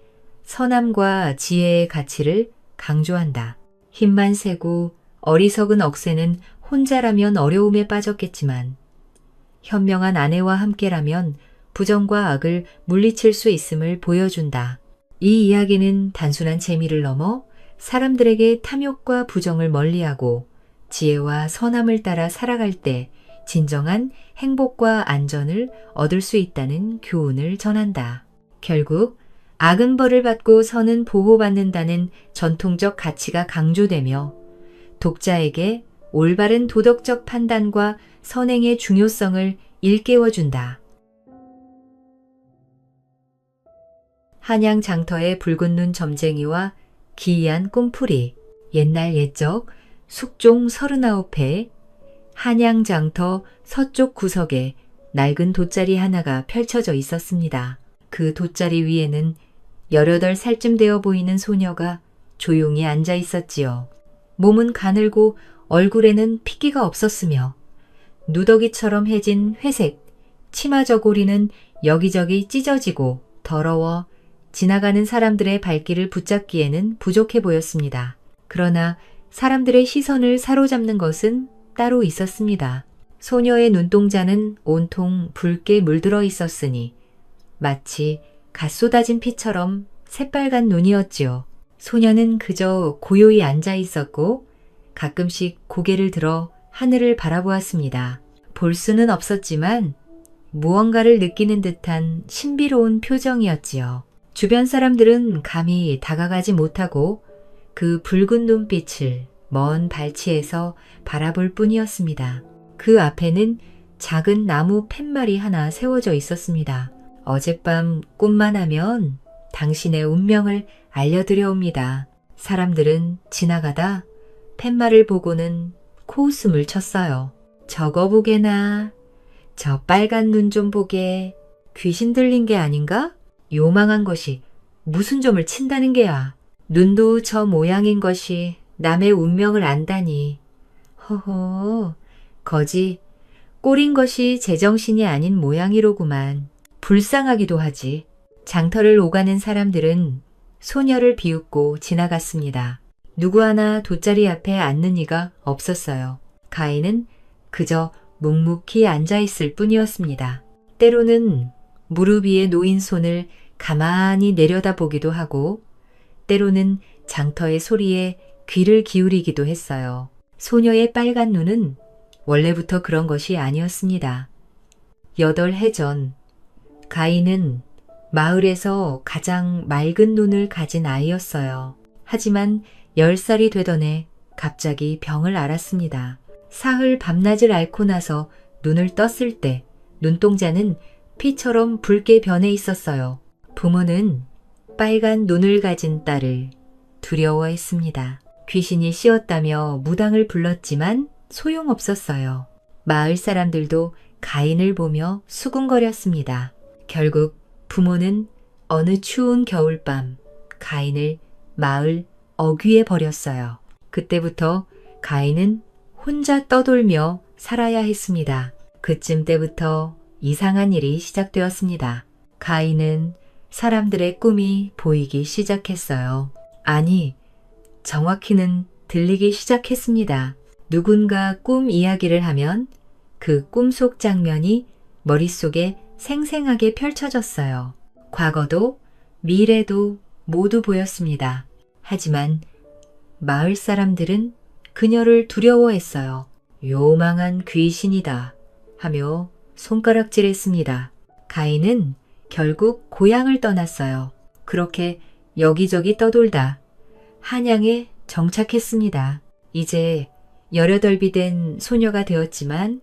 선함과 지혜의 가치를 강조한다. 힘만 세고 어리석은 억새는 혼자라면 어려움에 빠졌겠지만 현명한 아내와 함께라면 부정과 악을 물리칠 수 있음을 보여준다. 이 이야기는 단순한 재미를 넘어 사람들에게 탐욕과 부정을 멀리하고 지혜와 선함을 따라 살아갈 때 진정한 행복과 안전을 얻을 수 있다는 교훈을 전한다. 결국 악은 벌을 받고 선은 보호받는다는 전통적 가치가 강조되며 독자에게 올바른 도덕적 판단과 선행의 중요성을 일깨워준다. 한양 장터의 붉은 눈 점쟁이와 기이한 꿈풀이, 옛날 옛적 숙종 39회 한양 장터 서쪽 구석에 낡은 돗자리 하나가 펼쳐져 있었습니다. 그 돗자리 위에는 18살쯤 되어 보이는 소녀가 조용히 앉아 있었지요. 몸은 가늘고 얼굴에는 핏기가 없었으며 누더기처럼 해진 회색 치마 저고리는 여기저기 찢어지고 더러워 지나가는 사람들의 발길을 붙잡기에는 부족해 보였습니다. 그러나 사람들의 시선을 사로잡는 것은 따로 있었습니다. 소녀의 눈동자는 온통 붉게 물들어 있었으니 마치 갓 쏟아진 피처럼 새빨간 눈이었지요. 소녀는 그저 고요히 앉아 있었고 가끔씩 고개를 들어 하늘을 바라보았습니다. 볼 수는 없었지만 무언가를 느끼는 듯한 신비로운 표정이었지요. 주변 사람들은 감히 다가가지 못하고 그 붉은 눈빛을 먼 발치에서 바라볼 뿐이었습니다. 그 앞에는 작은 나무 팻말이 하나 세워져 있었습니다. 어젯밤 꿈만 하면 당신의 운명을 알려드려옵니다. 사람들은 지나가다 팻말을 보고는 코웃음을 쳤어요. 저거 보게나. 저 빨간 눈 좀 보게. 귀신 들린 게 아닌가? 요망한 것이 무슨 점을 친다는 게야. 눈도 저 모양인 것이 남의 운명을 안다니. 허허, 거지. 꼴인 것이 제정신이 아닌 모양이로구만. 불쌍하기도 하지. 장터를 오가는 사람들은 소녀를 비웃고 지나갔습니다. 누구 하나 돗자리 앞에 앉는 이가 없었어요. 가인은 그저 묵묵히 앉아있을 뿐이었습니다. 때로는 무릎 위에 놓인 손을 가만히 내려다보기도 하고 때로는 장터의 소리에 귀를 기울이기도 했어요. 소녀의 빨간 눈은 원래부터 그런 것이 아니었습니다. 8해 전 가인은 마을에서 가장 맑은 눈을 가진 아이였어요. 하지만 10살이 되던 해 갑자기 병을 앓았습니다. 사흘 밤낮을 앓고 나서 눈을 떴을 때 눈동자는 피처럼 붉게 변해 있었어요. 부모는 빨간 눈을 가진 딸을 두려워했습니다. 귀신이 씌었다며 무당을 불렀지만 소용없었어요. 마을 사람들도 가인을 보며 수군거렸습니다. 결국 부모는 어느 추운 겨울밤 가인을 마을 어귀에 버렸어요. 그때부터 가인은 혼자 떠돌며 살아야 했습니다. 그쯤 때부터 이상한 일이 시작되었습니다. 가인은 사람들의 꿈이 보이기 시작했어요. 아니, 정확히는 들리기 시작했습니다. 누군가 꿈 이야기를 하면 그 꿈속 장면이 머릿속에 생생하게 펼쳐졌어요. 과거도 미래도 모두 보였습니다. 하지만 마을 사람들은 그녀를 두려워했어요. 요망한 귀신이다 하며 손가락질했습니다. 가인은 결국 고향을 떠났어요. 그렇게 여기저기 떠돌다 한양에 정착했습니다. 이제 18이 된 소녀가 되었지만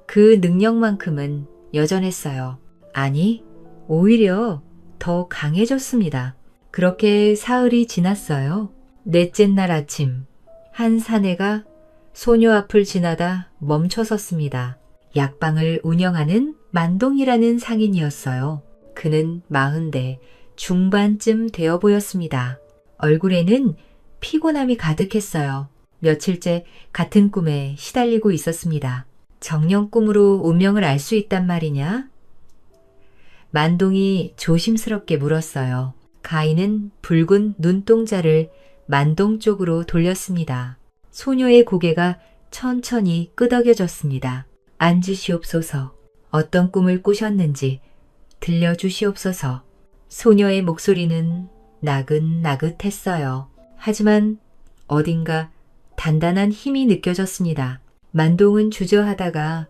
그 능력만큼은 여전했어요. 아니, 오히려 더 강해졌습니다. 그렇게 사흘이 지났어요. 넷째 날 아침, 한 사내가 소녀 앞을 지나다 멈춰섰습니다. 약방을 운영하는 만동이라는 상인이었어요. 그는 40대 중반쯤 되어 보였습니다. 얼굴에는 피곤함이 가득했어요. 며칠째 같은 꿈에 시달리고 있었습니다. 정령 꿈으로 운명을 알 수 있단 말이냐? 만동이 조심스럽게 물었어요. 가인은 붉은 눈동자를 만동 쪽으로 돌렸습니다. 소녀의 고개가 천천히 끄덕여졌습니다. 앉으시옵소서. 어떤 꿈을 꾸셨는지 들려주시옵소서. 소녀의 목소리는 나긋나긋했어요. 하지만 어딘가 단단한 힘이 느껴졌습니다. 만동은 주저하다가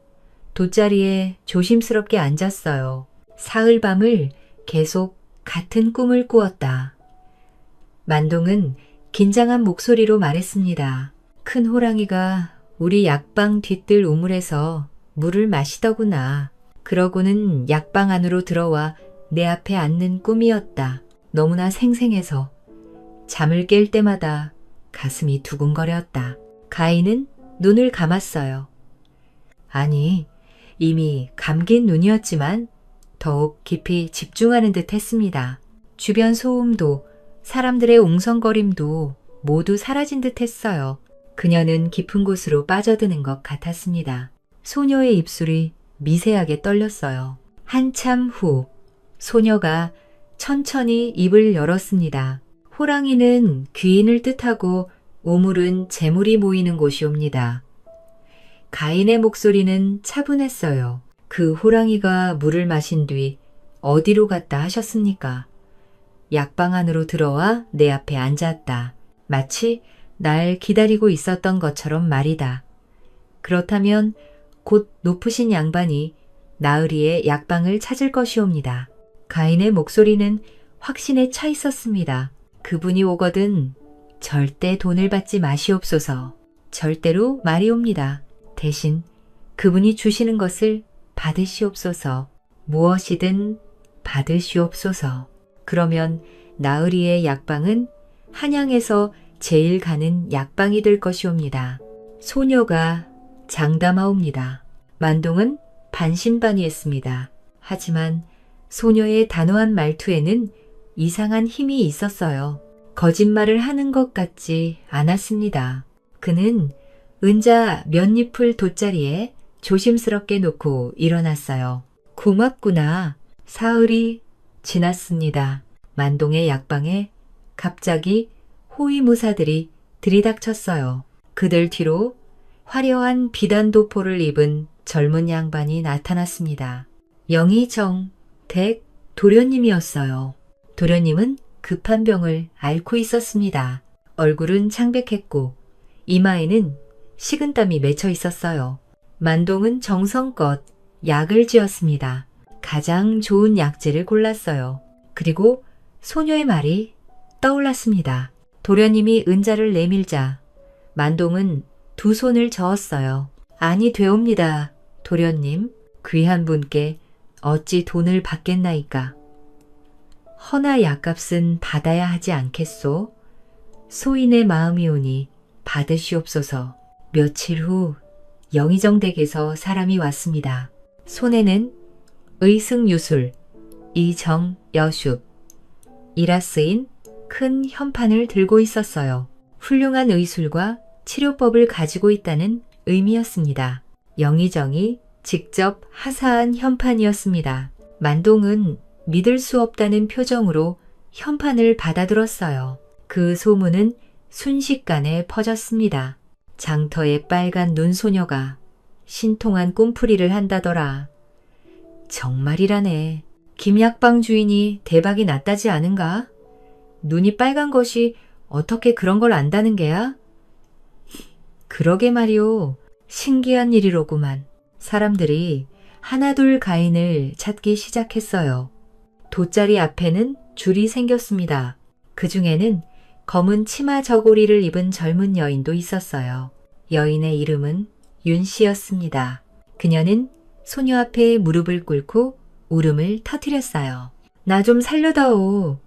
돗자리에 조심스럽게 앉았어요. 사흘 밤을 계속 같은 꿈을 꾸었다. 만동은 긴장한 목소리로 말했습니다. 큰 호랑이가 우리 약방 뒤뜰 우물에서 물을 마시더구나. 그러고는 약방 안으로 들어와 내 앞에 앉는 꿈이었다. 너무나 생생해서 잠을 깰 때마다 가슴이 두근거렸다. 가인은 눈을 감았어요. 아니, 이미 감긴 눈이었지만 더욱 깊이 집중하는 듯 했습니다. 주변 소음도 사람들의 웅성거림도 모두 사라진 듯 했어요. 그녀는 깊은 곳으로 빠져드는 것 같았습니다. 소녀의 입술이 미세하게 떨렸어요. 한참 후 소녀가 천천히 입을 열었습니다. 호랑이는 귀인을 뜻하고 우물은 재물이 모이는 곳이옵니다. 가인의 목소리는 차분했어요. 그 호랑이가 물을 마신 뒤 어디로 갔다 하셨습니까? 약방 안으로 들어와 내 앞에 앉았다. 마치 날 기다리고 있었던 것처럼 말이다. 그렇다면 곧 높으신 양반이 나으리의 약방을 찾을 것이옵니다. 가인의 목소리는 확신에 차 있었습니다. 그분이 오거든 절대 돈을 받지 마시옵소서. 절대로 말이옵니다. 대신 그분이 주시는 것을 받으시옵소서. 무엇이든 받으시옵소서. 그러면 나으리의 약방은 한양에서 제일 가는 약방이 될 것이옵니다. 소녀가 장담하옵니다. 만동은 반신반의했습니다. 하지만 소녀의 단호한 말투에는 이상한 힘이 있었어요. 거짓말을 하는 것 같지 않았습니다. 그는 은자 몇 잎을 돗자리에 조심스럽게 놓고 일어났어요. 고맙구나. 사흘이 지났습니다. 만동의 약방에 갑자기 호위무사들이 들이닥쳤어요. 그들 뒤로 화려한 비단도포를 입은 젊은 양반이 나타났습니다. 영의정 댁 도련님이었어요. 도련님은 급한 병을 앓고 있었습니다. 얼굴은 창백했고 이마에는 식은땀이 맺혀 있었어요. 만동은 정성껏 약을 지었습니다. 가장 좋은 약재를 골랐어요. 그리고 소녀의 말이 떠올랐습니다. 도련님이 은자를 내밀자 만동은 두 손을 저었어요. 아니 되옵니다. 도련님, 귀한 분께 어찌 돈을 받겠나이까. 허나 약값은 받아야 하지 않겠소? 소인의 마음이오니 받으시옵소서. 며칠 후 영의정 댁에서 사람이 왔습니다. 손에는 의승유술, 이정여숙, 이라 쓰인 큰 현판을 들고 있었어요. 훌륭한 의술과 치료법을 가지고 있다는 의미였습니다. 영의정이 직접 하사한 현판이었습니다. 만동은 믿을 수 없다는 표정으로 현판을 받아들었어요. 그 소문은 순식간에 퍼졌습니다. 장터의 빨간 눈소녀가 신통한 꿈풀이를 한다더라. 정말이라네. 김약방 주인이 대박이 났다지 않은가? 눈이 빨간 것이 어떻게 그런 걸 안다는 게야? 그러게 말이오. 신기한 일이로구만. 사람들이 하나둘 가인을 찾기 시작했어요. 돗자리 앞에는 줄이 생겼습니다. 그 중에는 검은 치마 저고리를 입은 젊은 여인도 있었어요. 여인의 이름은 윤씨였습니다. 그녀는 소녀 앞에 무릎을 꿇고 울음을 터뜨렸어요. 나 좀 살려다오.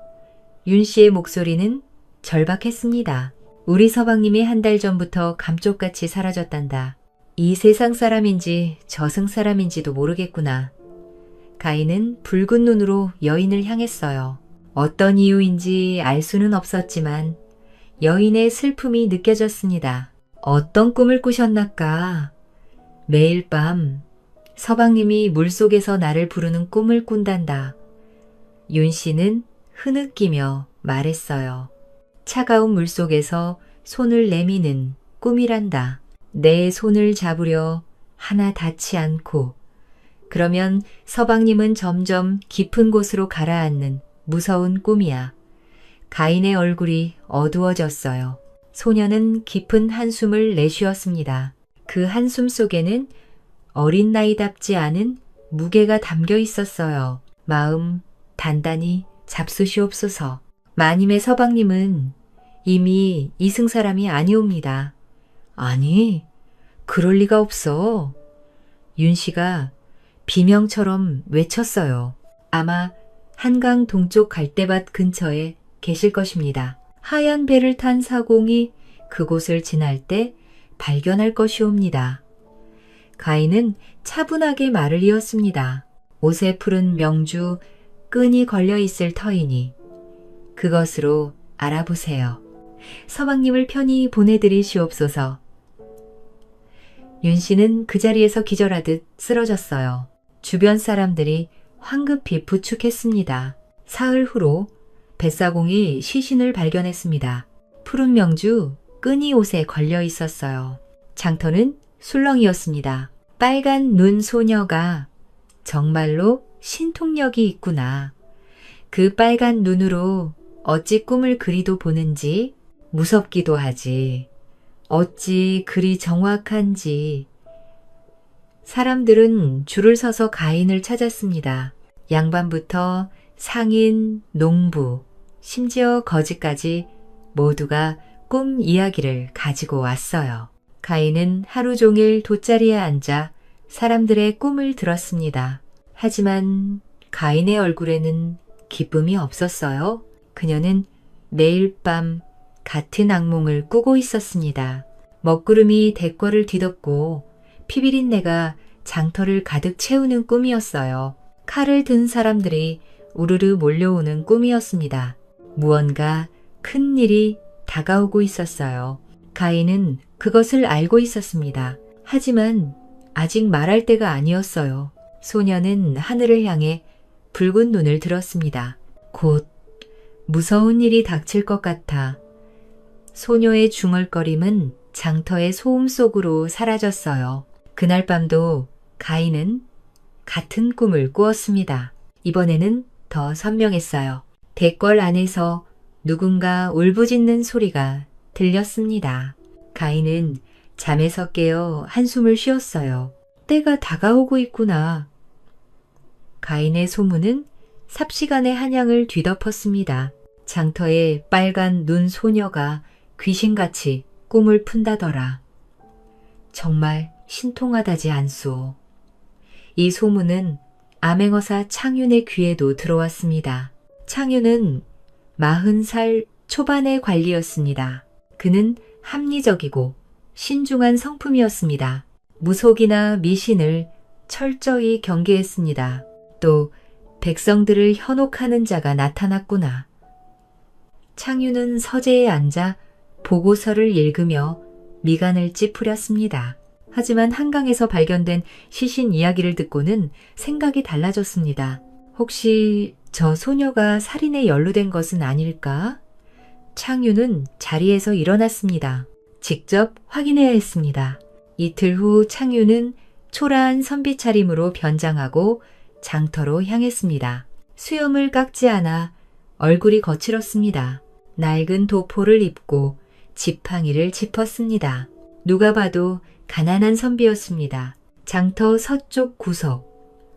윤씨의 목소리는 절박했습니다. 우리 서방님이 한 달 전부터 감쪽같이 사라졌단다. 이 세상 사람인지 저승 사람인지도 모르겠구나. 가인은 붉은 눈으로 여인을 향했어요. 어떤 이유인지 알 수는 없었지만 여인의 슬픔이 느껴졌습니다. 어떤 꿈을 꾸셨나까? 매일 밤 서방님이 물속에서 나를 부르는 꿈을 꾼단다. 윤 씨는 흐느끼며 말했어요. 차가운 물속에서 손을 내미는 꿈이란다. 내 손을 잡으려 하나 닿지 않고 그러면 서방님은 점점 깊은 곳으로 가라앉는 무서운 꿈이야. 가인의 얼굴이 어두워졌어요. 소녀는 깊은 한숨을 내쉬었습니다. 그 한숨 속에는 어린 나이답지 않은 무게가 담겨 있었어요. 마음 단단히 잡수시옵소서. 마님의 서방님은 이미 이승 사람이 아니옵니다. 아니, 그럴 리가 없어. 윤 씨가 비명처럼 외쳤어요. 아마 한강 동쪽 갈대밭 근처에 계실 것입니다. 하얀 배를 탄 사공이 그곳을 지날 때 발견할 것이옵니다. 가인은 차분하게 말을 이었습니다. 옷에 푸른 명주 끈이 걸려 있을 터이니 그것으로 알아보세요. 서방님을 편히 보내드리시옵소서. 윤 씨는 그 자리에서 기절하듯 쓰러졌어요. 주변 사람들이 황급히 부축했습니다. 사흘 후로 뱃사공이 시신을 발견했습니다. 푸른 명주 끈이 옷에 걸려 있었어요. 장터는 술렁이었습니다. 빨간 눈 소녀가 정말로 신통력이 있구나. 그 빨간 눈으로 어찌 꿈을 그리도 보는지 무섭기도 하지. 어찌 그리 정확한지. 사람들은 줄을 서서 가인을 찾았습니다. 양반부터 상인, 농부, 심지어 거지까지 모두가 꿈 이야기를 가지고 왔어요. 가인은 하루 종일 돗자리에 앉아 사람들의 꿈을 들었습니다. 하지만 가인의 얼굴에는 기쁨이 없었어요. 그녀는 매일 밤 같은 악몽을 꾸고 있었습니다. 먹구름이 대궐을 뒤덮고 피비린내가 장터를 가득 채우는 꿈이었어요. 칼을 든 사람들이 우르르 몰려오는 꿈이었습니다. 무언가 큰 일이 다가오고 있었어요. 가인은 그것을 알고 있었습니다. 하지만 아직 말할 때가 아니었어요. 소녀는 하늘을 향해 붉은 눈을 들었습니다. 곧 무서운 일이 닥칠 것 같아 소녀의 중얼거림은 장터의 소음 속으로 사라졌어요. 그날 밤도 가인은 같은 꿈을 꾸었습니다. 이번에는 더 선명했어요. 대궐 안에서 누군가 울부짖는 소리가 들렸습니다. 가인은 잠에서 깨어 한숨을 쉬었어요. 때가 다가오고 있구나. 가인의 소문은 삽시간의 한양을 뒤덮었습니다. 장터의 빨간 눈 소녀가 귀신같이 꿈을 푼다더라. 정말 신통하다지 않소. 이 소문은 암행어사 창윤의 귀에도 들어왔습니다. 창윤은 40살 초반의 관리였습니다. 그는 합리적이고 신중한 성품이었습니다. 무속이나 미신을 철저히 경계했습니다. 또 백성들을 현혹하는 자가 나타났구나. 창윤은 서재에 앉아 보고서를 읽으며 미간을 찌푸렸습니다. 하지만 한강에서 발견된 시신 이야기를 듣고는 생각이 달라졌습니다. 혹시 저 소녀가 살인에 연루된 것은 아닐까? 창윤은 자리에서 일어났습니다. 직접 확인해야 했습니다. 이틀 후 창윤은 초라한 선비 차림으로 변장하고 장터로 향했습니다. 수염을 깎지 않아 얼굴이 거칠었습니다. 낡은 도포를 입고 지팡이를 짚었습니다. 누가 봐도 가난한 선비였습니다. 장터 서쪽 구석,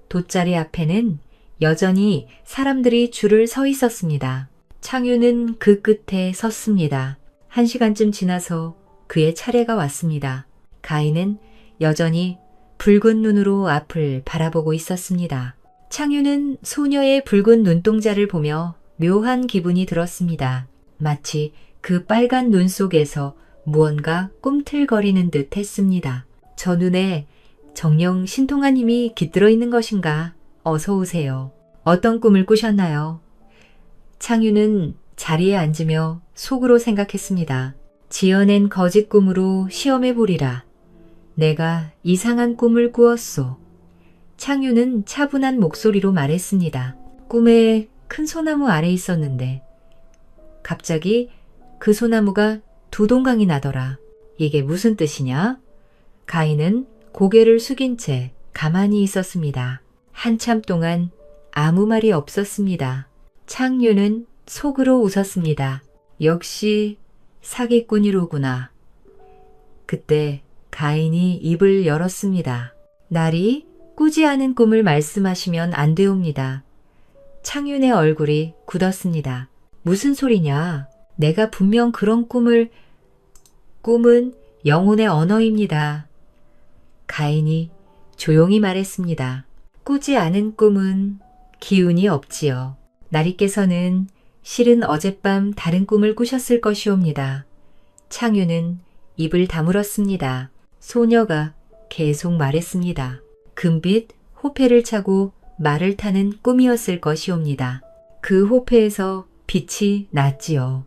돗자리 앞에는 여전히 사람들이 줄을 서 있었습니다. 창윤은 그 끝에 섰습니다. 1시간쯤 지나서 그의 차례가 왔습니다. 가인은 여전히 붉은 눈으로 앞을 바라보고 있었습니다. 창윤은 소녀의 붉은 눈동자를 보며 묘한 기분이 들었습니다. 마치 그 빨간 눈 속에서 무언가 꿈틀거리는 듯 했습니다. 저 눈에 정녕 신통한 힘이 깃들어 있는 것인가? 어서 오세요. 어떤 꿈을 꾸셨나요? 창윤은 자리에 앉으며 속으로 생각했습니다. 지어낸 거짓 꿈으로 시험해 보리라. 내가 이상한 꿈을 꾸었소. 창윤은 차분한 목소리로 말했습니다. 꿈에 큰 소나무 아래 있었는데 갑자기 그 소나무가 두 동강이 나더라. 이게 무슨 뜻이냐? 가인은 고개를 숙인 채 가만히 있었습니다. 한참 동안 아무 말이 없었습니다. 창윤은 속으로 웃었습니다. 역시 사기꾼이로구나. 그때 가인이 입을 열었습니다. 날이 꾸지 않은 꿈을 말씀하시면 안 되옵니다. 창윤의 얼굴이 굳었습니다. 무슨 소리냐? 내가 분명 그런 꿈은 영혼의 언어입니다. 가인이 조용히 말했습니다. 꾸지 않은 꿈은 기운이 없지요. 나리께서는 실은 어젯밤 다른 꿈을 꾸셨을 것이옵니다. 창윤은 입을 다물었습니다. 소녀가 계속 말했습니다. 금빛 호패를 차고 말을 타는 꿈이었을 것이옵니다. 그 호패에서 빛이 났지요.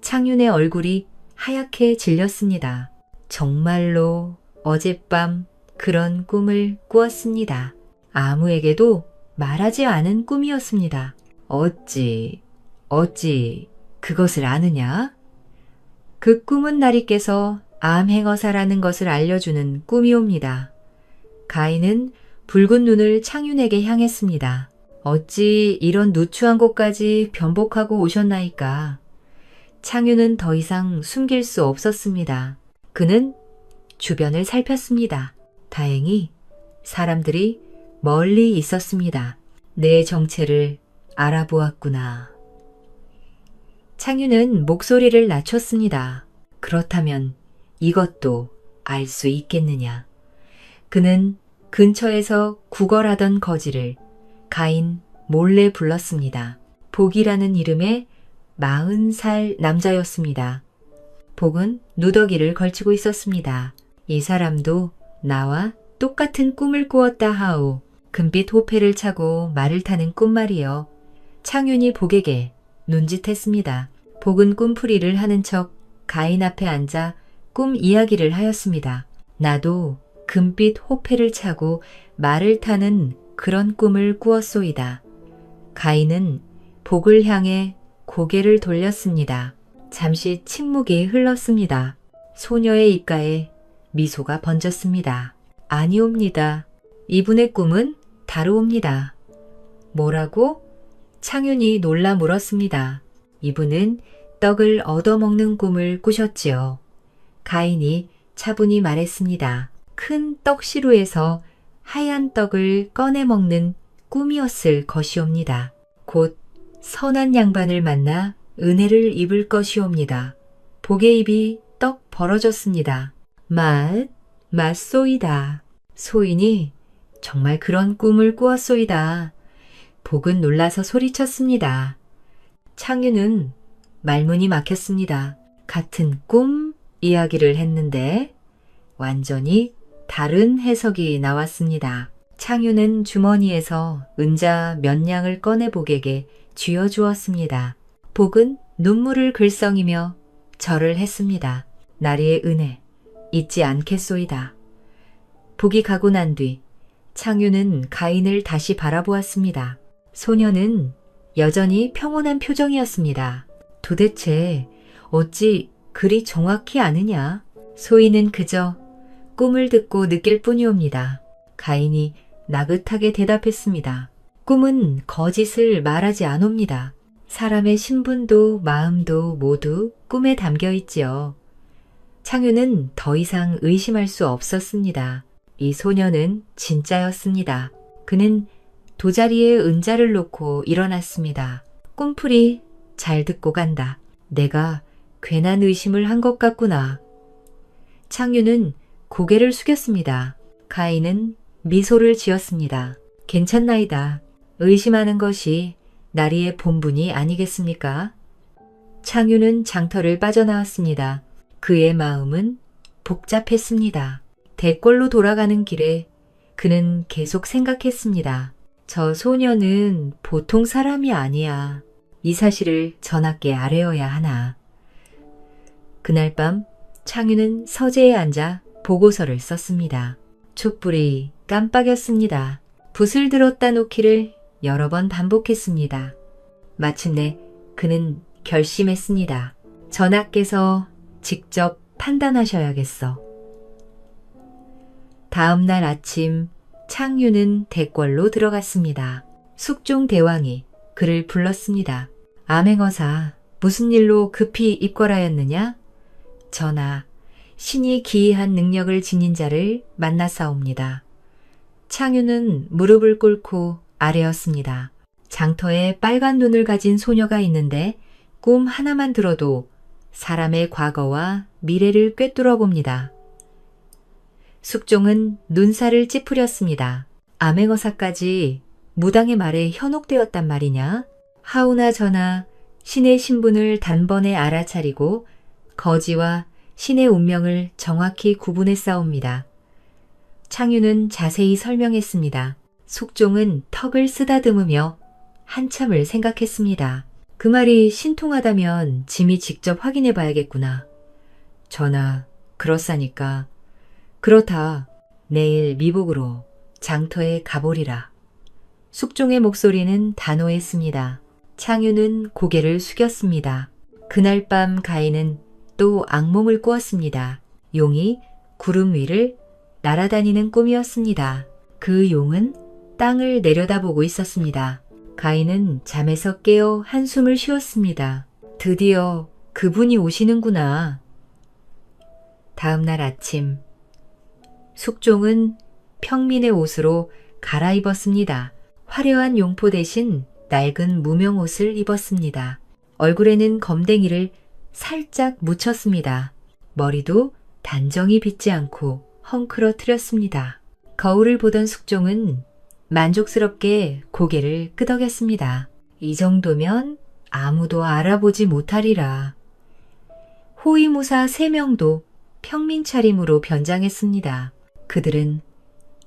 창윤의 얼굴이 하얗게 질렸습니다. 정말로 어젯밤 그런 꿈을 꾸었습니다. 아무에게도 말하지 않은 꿈이었습니다. 어찌 그것을 아느냐? 그 꿈은 나리께서 암행어사라는 것을 알려주는 꿈이옵니다. 가인은 붉은 눈을 창윤에게 향했습니다. 어찌 이런 누추한 곳까지 변복하고 오셨나이까. 창유는 더 이상 숨길 수 없었습니다. 그는 주변을 살폈습니다. 다행히 사람들이 멀리 있었습니다. 내 정체를 알아보았구나. 창유는 목소리를 낮췄습니다. 그렇다면 이것도 알 수 있겠느냐. 그는 근처에서 구걸하던 거지를 가인 몰래 불렀습니다. 복이라는 이름의 40살 남자였습니다. 복은 누더기를 걸치고 있었습니다. 이 사람도 나와 똑같은 꿈을 꾸었다 하오. 금빛 호패를 차고 말을 타는 꿈말이여. 창윤이 복에게 눈짓했습니다. 복은 꿈풀이를 하는 척 가인 앞에 앉아 꿈 이야기를 하였습니다. 나도 금빛 호패를 차고 말을 타는 그런 꿈을 꾸었소이다. 가인은 복을 향해 고개를 돌렸습니다. 잠시 침묵이 흘렀습니다. 소녀의 입가에 미소가 번졌습니다. 아니옵니다. 이분의 꿈은 다르옵니다. 뭐라고? 창윤이 놀라 물었습니다. 이분은 떡을 얻어먹는 꿈을 꾸셨지요. 가인이 차분히 말했습니다. 큰 떡시루에서 하얀 떡을 꺼내 먹는 꿈이었을 것이옵니다. 곧 선한 양반을 만나 은혜를 입을 것이옵니다. 복의 입이 떡 벌어졌습니다. 맞소이다. 소인이 정말 그런 꿈을 꾸었소이다. 복은 놀라서 소리쳤습니다. 창유는 말문이 막혔습니다. 같은 꿈 이야기를 했는데 완전히 다른 해석이 나왔습니다. 창유는 주머니에서 은자 몇 냥을 꺼내 복에게 쥐어주었습니다. 복은 눈물을 글썽이며 절을 했습니다. 나리의 은혜 잊지 않겠소이다. 복이 가고 난 뒤 창유는 가인을 다시 바라보았습니다. 소녀는 여전히 평온한 표정이었습니다. 도대체 어찌 그리 정확히 아느냐? 소인은 그저 꿈을 듣고 느낄 뿐이옵니다. 가인이 나긋하게 대답했습니다. 꿈은 거짓을 말하지 않옵니다. 사람의 신분도 마음도 모두 꿈에 담겨 있지요. 창유는 더 이상 의심할 수 없었습니다. 이 소녀는 진짜였습니다. 그는 도자리에 은자를 놓고 일어났습니다. 꿈풀이 잘 듣고 간다. 내가 괜한 의심을 한 것 같구나. 창유는 고개를 숙였습니다. 가인은 미소를 지었습니다. 괜찮나이다. 의심하는 것이 나리의 본분이 아니겠습니까? 창유는 장터를 빠져나왔습니다. 그의 마음은 복잡했습니다. 대궐로 돌아가는 길에 그는 계속 생각했습니다. 저 소녀는 보통 사람이 아니야. 이 사실을 전하께 아뢰어야 하나. 그날 밤 창유는 서재에 앉아 보고서를 썼습니다. 촛불이 깜빡였습니다. 붓을 들었다 놓기를 여러 번 반복했습니다. 마침내 그는 결심했습니다. 전하께서 직접 판단하셔야겠어. 다음 날 아침 창유는 대궐로 들어갔습니다. 숙종 대왕이 그를 불렀습니다. 암행어사, 무슨 일로 급히 입궐하였느냐? 전하, 신이 기이한 능력을 지닌 자를 만나싸옵니다. 창유는 무릎을 꿇고 아뢰었습니다. 장터에 빨간 눈을 가진 소녀가 있는데 꿈 하나만 들어도 사람의 과거와 미래를 꿰뚫어 봅니다. 숙종은 눈살을 찌푸렸습니다. 암행어사까지 무당의 말에 현혹되었단 말이냐? 하오나 전하, 신의 신분을 단번에 알아차리고 거지와 신의 운명을 정확히 구분해 싸웁니다. 창유는 자세히 설명했습니다. 숙종은 턱을 쓰다듬으며 한참을 생각했습니다. 그 말이 신통하다면 짐이 직접 확인해 봐야겠구나. 전하, 그렇사니까. 그렇다. 내일 미복으로 장터에 가보리라. 숙종의 목소리는 단호했습니다. 창유는 고개를 숙였습니다. 그날 밤 가인은 또 악몽을 꾸었습니다. 용이 구름 위를 날아다니는 꿈이었습니다. 그 용은 땅을 내려다보고 있었습니다. 가인은 잠에서 깨어 한숨을 쉬었습니다. 드디어 그분이 오시는구나. 다음 날 아침, 숙종은 평민의 옷으로 갈아입었습니다. 화려한 용포 대신 낡은 무명옷을 입었습니다. 얼굴에는 검댕이를 살짝 묻혔습니다. 머리도 단정히 빗지 않고 헝클어뜨렸습니다. 거울을 보던 숙종은 만족스럽게 고개를 끄덕였습니다. 이 정도면 아무도 알아보지 못하리라. 호위무사 3명도 평민 차림으로 변장했습니다. 그들은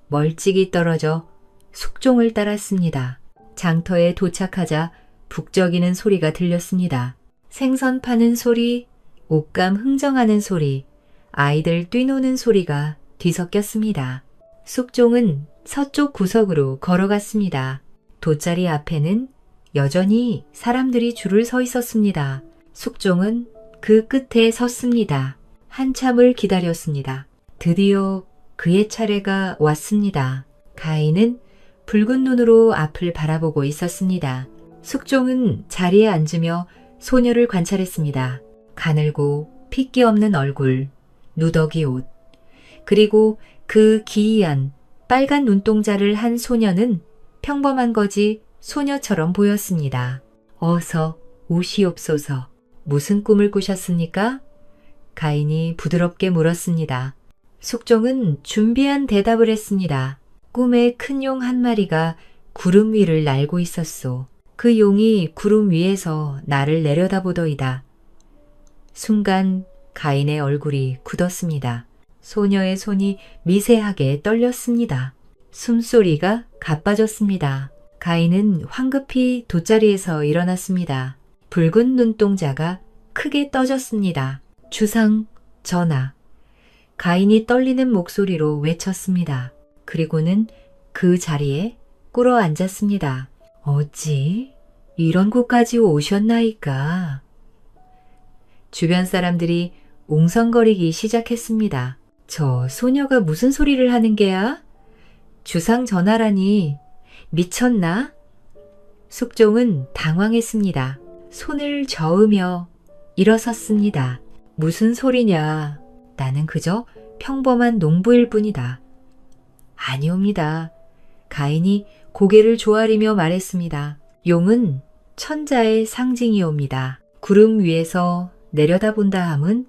멀찍이 떨어져 숙종을 따랐습니다. 장터에 도착하자 북적이는 소리가 들렸습니다. 생선 파는 소리, 옷감 흥정하는 소리, 아이들 뛰노는 소리가 뒤섞였습니다. 숙종은 서쪽 구석으로 걸어갔습니다. 돗자리 앞에는 여전히 사람들이 줄을 서 있었습니다. 숙종은 그 끝에 섰습니다. 한참을 기다렸습니다. 드디어 그의 차례가 왔습니다. 가인은 붉은 눈으로 앞을 바라보고 있었습니다. 숙종은 자리에 앉으며 소녀를 관찰했습니다. 가늘고 핏기 없는 얼굴, 누더기 옷, 그리고 그 기이한 빨간 눈동자를 한 소녀는 평범한 거지 소녀처럼 보였습니다. 어서 오시옵소서. 무슨 꿈을 꾸셨습니까? 가인이 부드럽게 물었습니다. 숙종은 준비한 대답을 했습니다. 꿈에 큰 용 한 마리가 구름 위를 날고 있었소. 그 용이 구름 위에서 나를 내려다보더이다. 순간 가인의 얼굴이 굳었습니다. 소녀의 손이 미세하게 떨렸습니다. 숨소리가 가빠졌습니다. 가인은 황급히 돗자리에서 일어났습니다. 붉은 눈동자가 크게 떠졌습니다. 주상 전하. 가인이 떨리는 목소리로 외쳤습니다. 그리고는 그 자리에 꿇어 앉았습니다. 어찌 이런 곳까지 오셨나이까? 주변 사람들이 웅성거리기 시작했습니다. 저 소녀가 무슨 소리를 하는 게야? 주상 전하라니 미쳤나? 숙종은 당황했습니다. 손을 저으며 일어섰습니다. 무슨 소리냐? 나는 그저 평범한 농부일 뿐이다. 아니옵니다. 가인이 고개를 조아리며 말했습니다. 용은 천자의 상징이옵니다. 구름 위에서 내려다본다 함은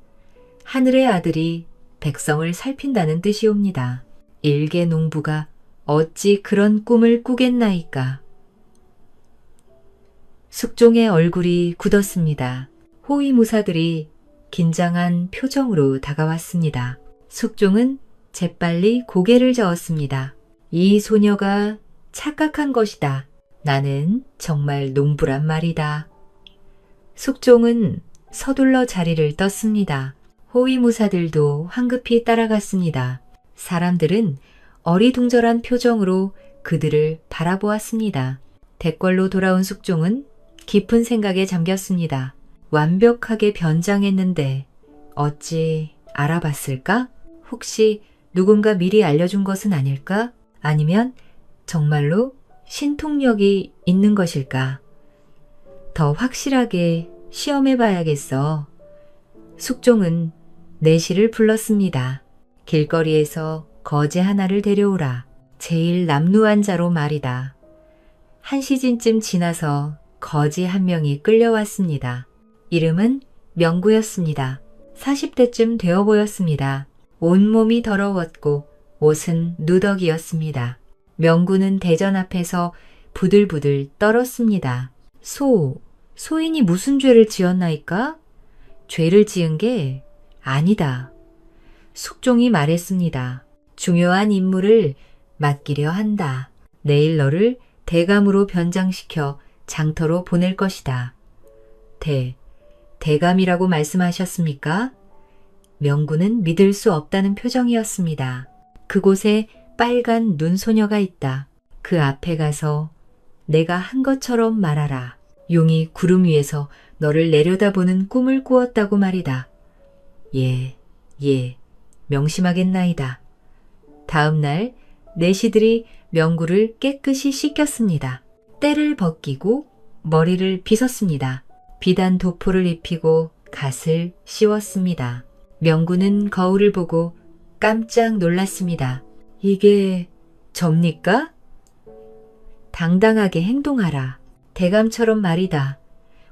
하늘의 아들이 백성을 살핀다는 뜻이옵니다. 일개 농부가 어찌 그런 꿈을 꾸겠나이까. 숙종의 얼굴이 굳었습니다. 호위무사들이 긴장한 표정으로 다가왔습니다. 숙종은 재빨리 고개를 저었습니다. 이 소녀가 착각한 것이다. 나는 정말 농부란 말이다. 숙종은 서둘러 자리를 떴습니다. 호위무사들도 황급히 따라갔습니다. 사람들은 어리둥절한 표정으로 그들을 바라보았습니다. 대궐로 돌아온 숙종은 깊은 생각에 잠겼습니다. 완벽하게 변장했는데 어찌 알아봤을까? 혹시 누군가 미리 알려준 것은 아닐까? 아니면 정말로 신통력이 있는 것일까? 더 확실하게 시험해 봐야겠어. 숙종은 내시를 불렀습니다. 길거리에서 거지 하나를 데려오라. 제일 남루한 자로 말이다. 1시즌쯤 지나서 거지 한 명이 끌려왔습니다. 이름은 명구였습니다. 40대쯤 되어 보였습니다. 온몸이 더러웠고 옷은 누더기였습니다. 명구는 대전 앞에서 부들부들 떨었습니다. 소인이 무슨 죄를 지었나이까? 죄를 지은 게 아니다. 숙종이 말했습니다. 중요한 임무를 맡기려 한다. 내일 너를 대감으로 변장시켜 장터로 보낼 것이다. 대감이라고 말씀하셨습니까? 명구는 믿을 수 없다는 표정이었습니다. 그곳에 빨간 눈소녀가 있다. 그 앞에 가서 내가 한 것처럼 말하라. 용이 구름 위에서 너를 내려다보는 꿈을 꾸었다고 말이다. 예, 명심하겠나이다. 다음 날 내시들이 명구를 깨끗이 씻겼습니다. 때를 벗기고 머리를 빗었습니다. 비단 도포를 입히고 갓을 씌웠습니다. 명구는 거울을 보고 깜짝 놀랐습니다. 이게 접니까? 당당하게 행동하라. 대감처럼 말이다.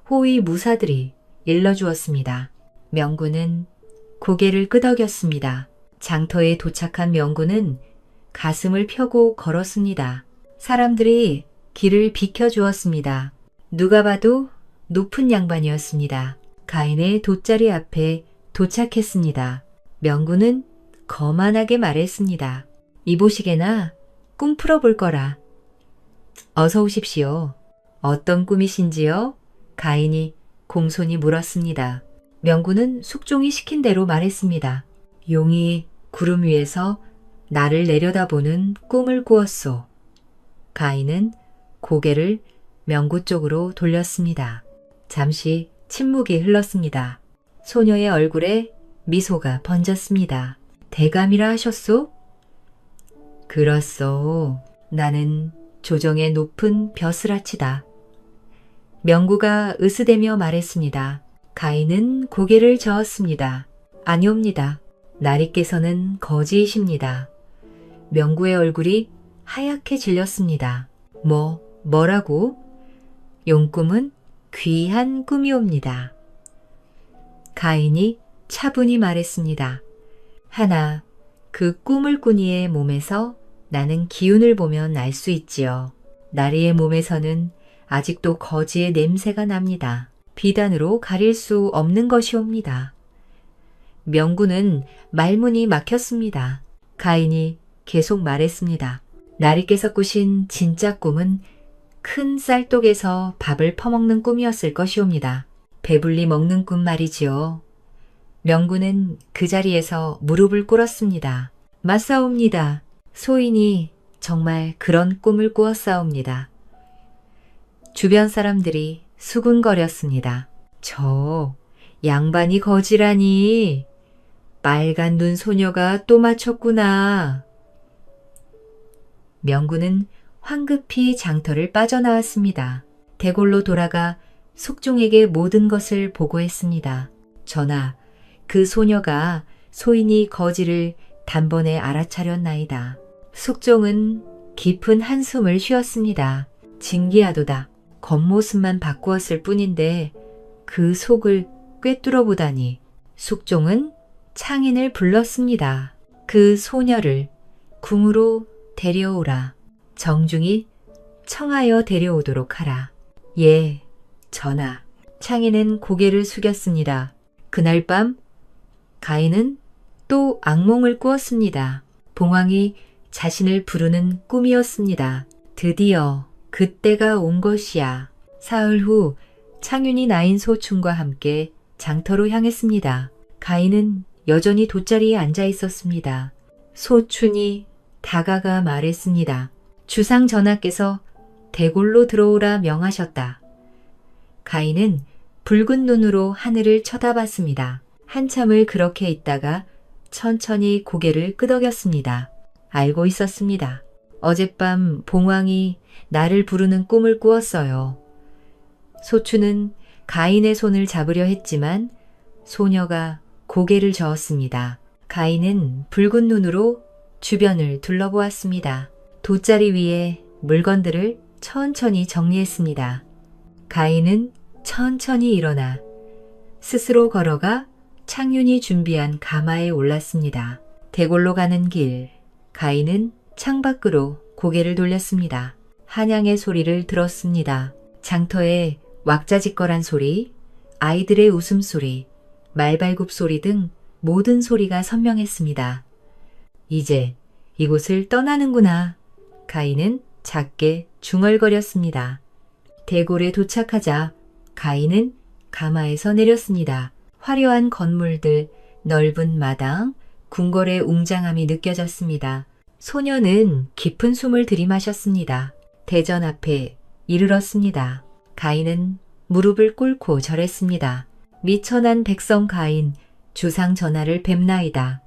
호위 무사들이 일러주었습니다. 명구는 고개를 끄덕였습니다. 장터에 도착한 명구는 가슴을 펴고 걸었습니다. 사람들이 길을 비켜주었습니다. 누가 봐도 높은 양반이었습니다. 가인의 돗자리 앞에 도착했습니다. 명구는 거만하게 말했습니다. 이보시게나 꿈 풀어볼 거라. 어서 오십시오. 어떤 꿈이신지요? 가인이 공손히 물었습니다. 명구는 숙종이 시킨 대로 말했습니다. 용이 구름 위에서 나를 내려다보는 꿈을 꾸었소. 가인은 고개를 명구 쪽으로 돌렸습니다. 잠시 침묵이 흘렀습니다. 소녀의 얼굴에 미소가 번졌습니다. 대감이라 하셨소? 그렇소. 나는 조정의 높은 벼슬아치다. 명구가 으스대며 말했습니다. 가인은 고개를 저었습니다. 아니옵니다. 나리께서는 거지이십니다. 명구의 얼굴이 하얗게 질렸습니다. 뭐라고? 용꿈은 귀한 꿈이옵니다. 가인이 차분히 말했습니다. 하나, 그 꿈을 꾼 이의 몸에서 나는 기운을 보면 알 수 있지요. 나리의 몸에서는 아직도 거지의 냄새가 납니다. 비단으로 가릴 수 없는 것이옵니다. 명구는 말문이 막혔습니다. 가인이 계속 말했습니다. 나리께서 꾸신 진짜 꿈은 큰 쌀독에서 밥을 퍼먹는 꿈이었을 것이옵니다. 배불리 먹는 꿈 말이지요. 명구는 그 자리에서 무릎을 꿇었습니다. 맞사옵니다. 소인이 정말 그런 꿈을 꾸었사옵니다. 주변 사람들이 수군거렸습니다. 저 양반이 거지라니. 빨간 눈 소녀가 또 맞췄구나. 명구는 황급히 장터를 빠져나왔습니다. 대골로 돌아가 숙종에게 모든 것을 보고했습니다. 전하, 그 소녀가 소인이 거지를 단번에 알아차렸나이다. 숙종은 깊은 한숨을 쉬었습니다. 진기하도다. 겉모습만 바꾸었을 뿐인데 그 속을 꿰뚫어 보다니. 숙종은 창인을 불렀습니다. 그 소녀를 궁으로 데려오라. 정중히 청하여 데려오도록 하라. 예, 전하. 창인은 고개를 숙였습니다. 그날 밤 가인은 또 악몽을 꾸었습니다. 봉황이 자신을 부르는 꿈이었습니다. 드디어 그때가 온 것이야. 사흘 후 창윤이 낳인 소춘과 함께 장터로 향했습니다. 가인은 여전히 돗자리에 앉아 있었습니다. 소춘이 다가가 말했습니다. 주상 전하께서 대골로 들어오라 명하셨다. 가인은 붉은 눈으로 하늘을 쳐다봤습니다. 한참을 그렇게 있다가 천천히 고개를 끄덕였습니다. 알고 있었습니다. 어젯밤 봉황이 나를 부르는 꿈을 꾸었어요. 소추는 가인의 손을 잡으려 했지만 소녀가 고개를 저었습니다. 가인은 붉은 눈으로 주변을 둘러보았습니다. 돗자리 위에 물건들을 천천히 정리했습니다. 가인은 천천히 일어나 스스로 걸어가 창윤이 준비한 가마에 올랐습니다. 대골로 가는 길, 가인은 창밖으로 고개를 돌렸습니다. 한양의 소리를 들었습니다. 장터에 왁자지껄한 소리, 아이들의 웃음소리, 말발굽 소리 등 모든 소리가 선명했습니다. 이제 이곳을 떠나는구나. 가인은 작게 중얼거렸습니다. 대골에 도착하자 가인은 가마에서 내렸습니다. 화려한 건물들, 넓은 마당, 궁궐의 웅장함이 느껴졌습니다. 소녀는 깊은 숨을 들이마셨습니다. 대전 앞에 이르렀습니다. 가인은 무릎을 꿇고 절했습니다. 미천한 백성 가인, 주상 전하를 뵙나이다.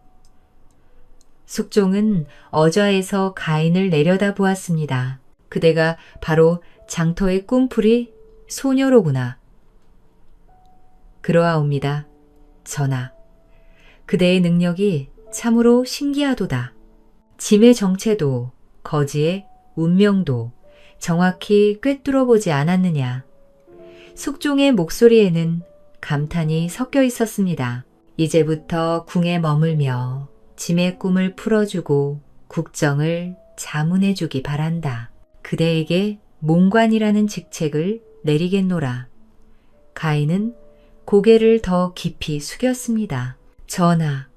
숙종은 어좌에서 가인을 내려다보았습니다. 그대가 바로 장터의 꿈풀이 소녀로구나. 그러하옵니다. 전하, 그대의 능력이 참으로 신기하도다. 짐의 정체도 거지의 운명도 정확히 꿰뚫어보지 않았느냐. 숙종의 목소리에는 감탄이 섞여 있었습니다. 이제부터 궁에 머물며 짐의 꿈을 풀어주고 국정을 자문해주기 바란다. 그대에게 몽관이라는 직책을 내리겠노라. 가인은 고개를 더 깊이 숙였습니다. 전하,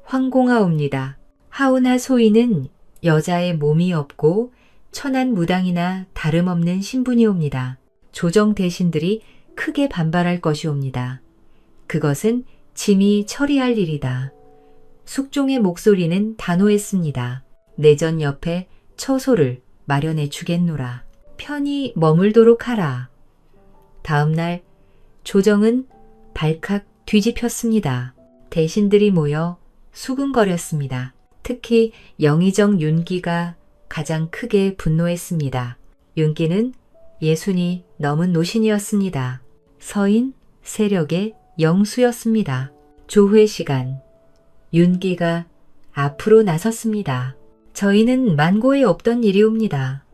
황공하옵니다. 하오나 소인은 여자의 몸이 없고 천한 무당이나 다름없는 신분이옵니다. 조정 대신들이 크게 반발할 것이옵니다. 그것은 짐이 처리할 일이다. 숙종의 목소리는 단호했습니다. 내전 옆에 처소를 마련해 주겠노라. 편히 머물도록 하라. 다음 날 조정은 발칵 뒤집혔습니다. 대신들이 모여 수군거렸습니다. 특히 영의정 윤기가 가장 크게 분노했습니다. 윤기는 60이 넘은 노신이었습니다. 서인 세력의 영수였습니다. 조회 시간, 윤기가 앞으로 나섰습니다. 저희는 만고에 없던 일이옵니다.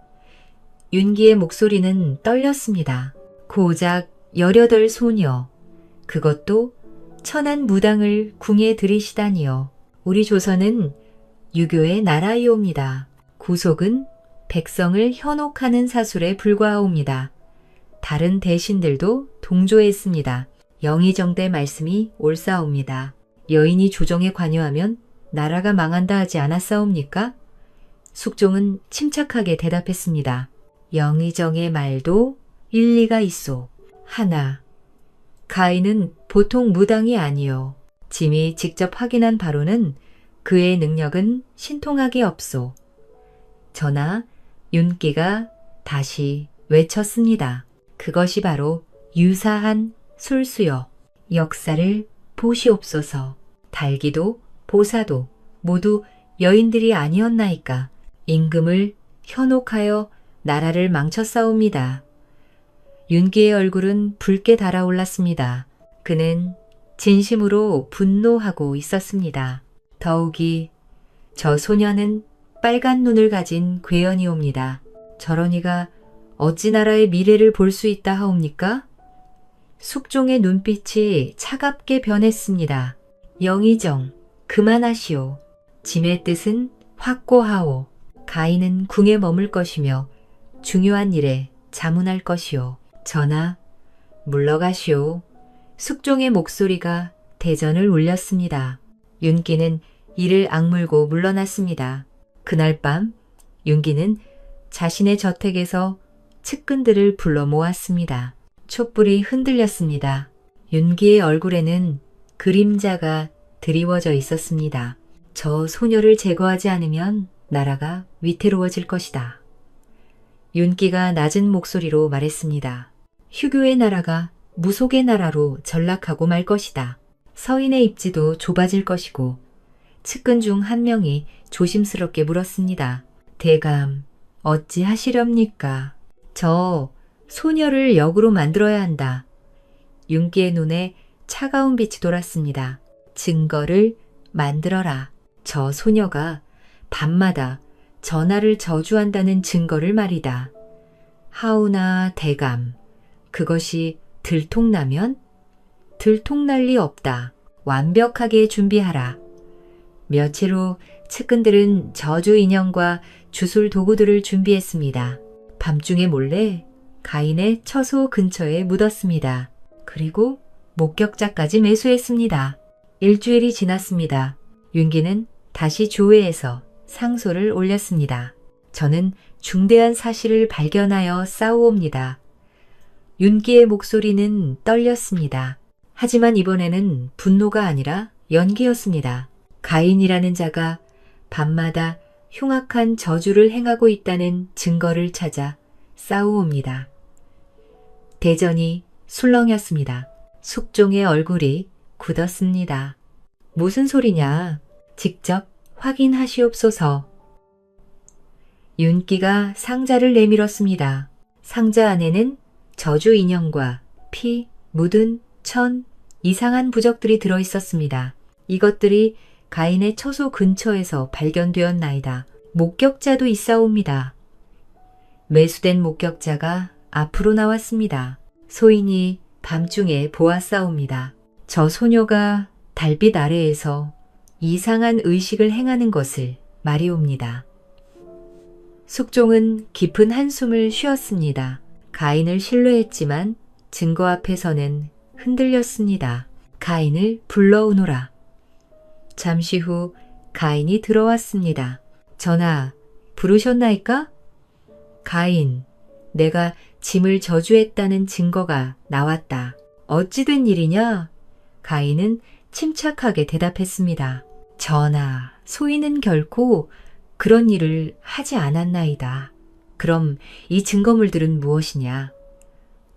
윤기의 목소리는 떨렸습니다. 고작 18 소녀, 그것도 천한 무당을 궁에 들이시다니요. 우리 조선은 유교의 나라이옵니다. 구속은 백성을 현혹하는 사술에 불과하옵니다. 다른 대신들도 동조했습니다. 영의정대 말씀이 옳사옵니다. 여인이 조정에 관여하면 나라가 망한다 하지 않았사옵니까? 숙종은 침착하게 대답했습니다. 영의정의 말도 일리가 있소. 하나, 가인은 보통 무당이 아니요. 짐이 직접 확인한 바로는 그의 능력은 신통하게 없소. 전하, 윤기가 다시 외쳤습니다. 그것이 바로 유사한 술수여. 역사를 보시옵소서. 달기도 보사도 모두 여인들이 아니었나이까. 임금을 현혹하여 나라를 망쳤사옵니다. 윤기의 얼굴은 붉게 달아올랐습니다. 그는 진심으로 분노하고 있었습니다. 더욱이 저 소녀는 빨간 눈을 가진 괴연이옵니다. 저런이가 어찌 나라의 미래를 볼 수 있다 하옵니까? 숙종의 눈빛이 차갑게 변했습니다. 영의정, 그만하시오. 짐의 뜻은 확고하오. 가인은 궁에 머물 것이며 중요한 일에 자문할 것이오. 전하, 물러가시오. 숙종의 목소리가 대전을 울렸습니다. 윤기는 이를 악물고 물러났습니다. 그날 밤 윤기는 자신의 저택에서 측근들을 불러 모았습니다. 촛불이 흔들렸습니다. 윤기의 얼굴에는 그림자가 드리워져 있었습니다. 저 소녀를 제거하지 않으면 나라가 위태로워질 것이다. 윤기가 낮은 목소리로 말했습니다. 휴교의 나라가 무속의 나라로 전락하고 말 것이다. 서인의 입지도 좁아질 것이고 측근 중 한 명이 조심스럽게 물었습니다. 대감, 어찌 하시렵니까? 저 소녀를 역으로 만들어야 한다. 윤기의 눈에 차가운 빛이 돌았습니다. 증거를 만들어라. 저 소녀가 밤마다 전하를 저주한다는 증거를 말이다. 하오나 대감, 그것이 들통나면? 들통날 리 없다. 완벽하게 준비하라. 며칠 후 측근들은 저주 인형과 주술 도구들을 준비했습니다. 밤중에 몰래 가인의 처소 근처에 묻었습니다. 그리고 목격자까지 매수했습니다. 일주일이 지났습니다. 윤기는 다시 조회에서 상소를 올렸습니다. 저는 중대한 사실을 발견하여 싸우옵니다. 윤기의 목소리는 떨렸습니다. 하지만 이번에는 분노가 아니라 연기였습니다. 가인이라는 자가 밤마다 흉악한 저주를 행하고 있다는 증거를 찾아 싸우옵니다. 대전이 술렁였습니다. 숙종의 얼굴이 굳었습니다. 무슨 소리냐? 직접 확인하시옵소서. 윤기가 상자를 내밀었습니다. 상자 안에는 저주 인형과 피, 묻은 천, 이상한 부적들이 들어 있었습니다. 이것들이 가인의 처소 근처에서 발견되었나이다. 목격자도 있사옵니다. 매수된 목격자가 앞으로 나왔습니다. 소인이 밤중에 보았사옵니다. 저 소녀가 달빛 아래에서 이상한 의식을 행하는 것을 말이옵니다. 숙종은 깊은 한숨을 쉬었습니다. 가인을 신뢰했지만 증거 앞에서는 흔들렸습니다. 가인을 불러오너라. 잠시 후 가인이 들어왔습니다. 전하, 부르셨나이까? 가인, 내가 짐을 저주했다는 증거가 나왔다. 어찌 된 일이냐? 가인은 침착하게 대답했습니다. 전하, 소인은 결코 그런 일을 하지 않았나이다. 그럼 이 증거물들은 무엇이냐?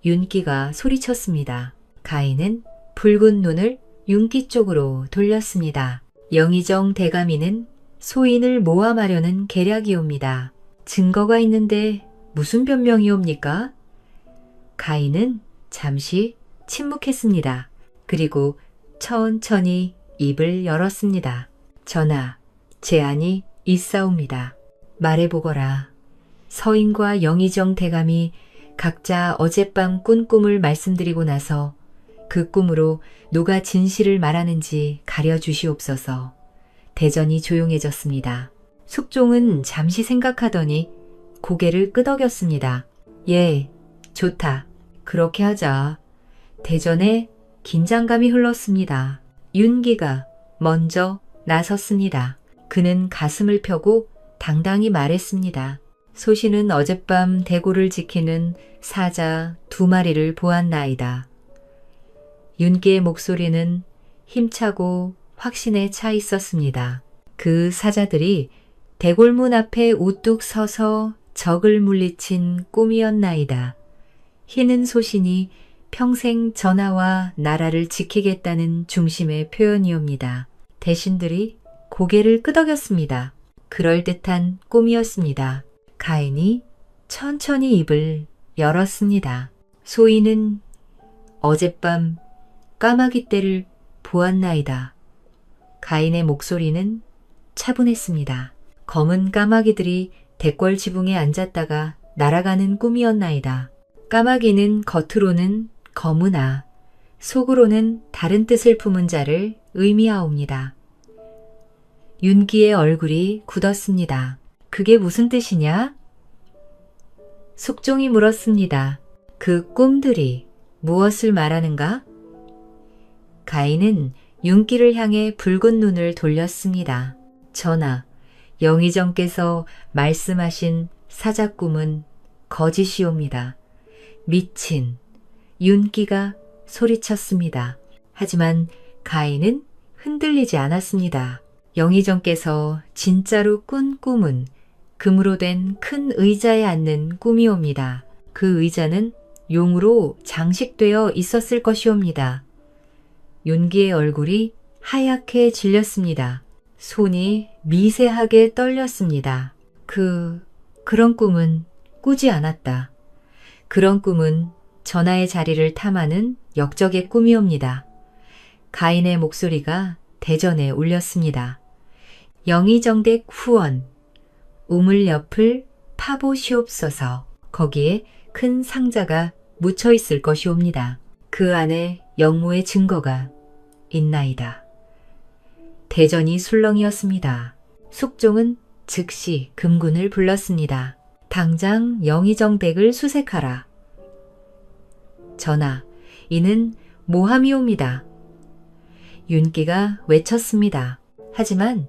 윤기가 소리쳤습니다. 가인은 붉은 눈을 윤기 쪽으로 돌렸습니다. 영의정 대감이는 소인을 모함하려는 계략이옵니다. 증거가 있는데 무슨 변명이옵니까? 가인은 잠시 침묵했습니다. 그리고 천천히 입을 열었습니다. 전하, 제안이 있사옵니다. 말해보거라. 서인과 영의정 대감이 각자 어젯밤 꾼 꿈을 말씀드리고 나서 그 꿈으로 누가 진실을 말하는지 가려주시옵소서. 대전이 조용해졌습니다. 숙종은 잠시 생각하더니 고개를 끄덕였습니다. 예, 좋다. 그렇게 하자. 대전에 긴장감이 흘렀습니다. 윤기가 먼저 나섰습니다. 그는 가슴을 펴고 당당히 말했습니다. 소신은 어젯밤 대고를 지키는 사자 2마리를 보았나이다. 윤기의 목소리는 힘차고 확신에 차 있었습니다. 그 사자들이 대골문 앞에 우뚝 서서 적을 물리친 꿈이었나이다. 희는 소신이 평생 전하와 나라를 지키겠다는 중심의 표현이옵니다. 대신들이 고개를 끄덕였습니다. 그럴듯한 꿈이었습니다. 가인이 천천히 입을 열었습니다. 소인은 어젯밤 까마귀 떼를 보았나이다. 가인의 목소리는 차분했습니다. 검은 까마귀들이 대궐 지붕에 앉았다가 날아가는 꿈이었나이다. 까마귀는 겉으로는 검으나 속으로는 다른 뜻을 품은 자를 의미하옵니다. 윤기의 얼굴이 굳었습니다. 그게 무슨 뜻이냐? 숙종이 물었습니다. 그 꿈들이 무엇을 말하는가? 가인은 윤기를 향해 붉은 눈을 돌렸습니다. 전하, 영의정께서 말씀하신 사자꿈은 거짓이옵니다. 미친, 윤기가 소리쳤습니다. 하지만 가인은 흔들리지 않았습니다. 영의정께서 진짜로 꾼 꿈은 금으로 된 큰 의자에 앉는 꿈이옵니다. 그 의자는 용으로 장식되어 있었을 것이옵니다. 윤기의 얼굴이 하얗게 질렸습니다. 손이 미세하게 떨렸습니다. 그런 꿈은 꾸지 않았다. 그런 꿈은 전하의 자리를 탐하는 역적의 꿈이옵니다. 가인의 목소리가 대전에 울렸습니다. 영의정댁 후원, 우물 옆을 파보시옵소서. 거기에 큰 상자가 묻혀 있을 것이옵니다. 그 안에 영모의 증거가 있나이다. 대전이 술렁이었습니다. 숙종은 즉시 금군을 불렀습니다. 당장 영의정댁을 수색하라. 전하, 이는 모함이옵니다. 윤기가 외쳤습니다. 하지만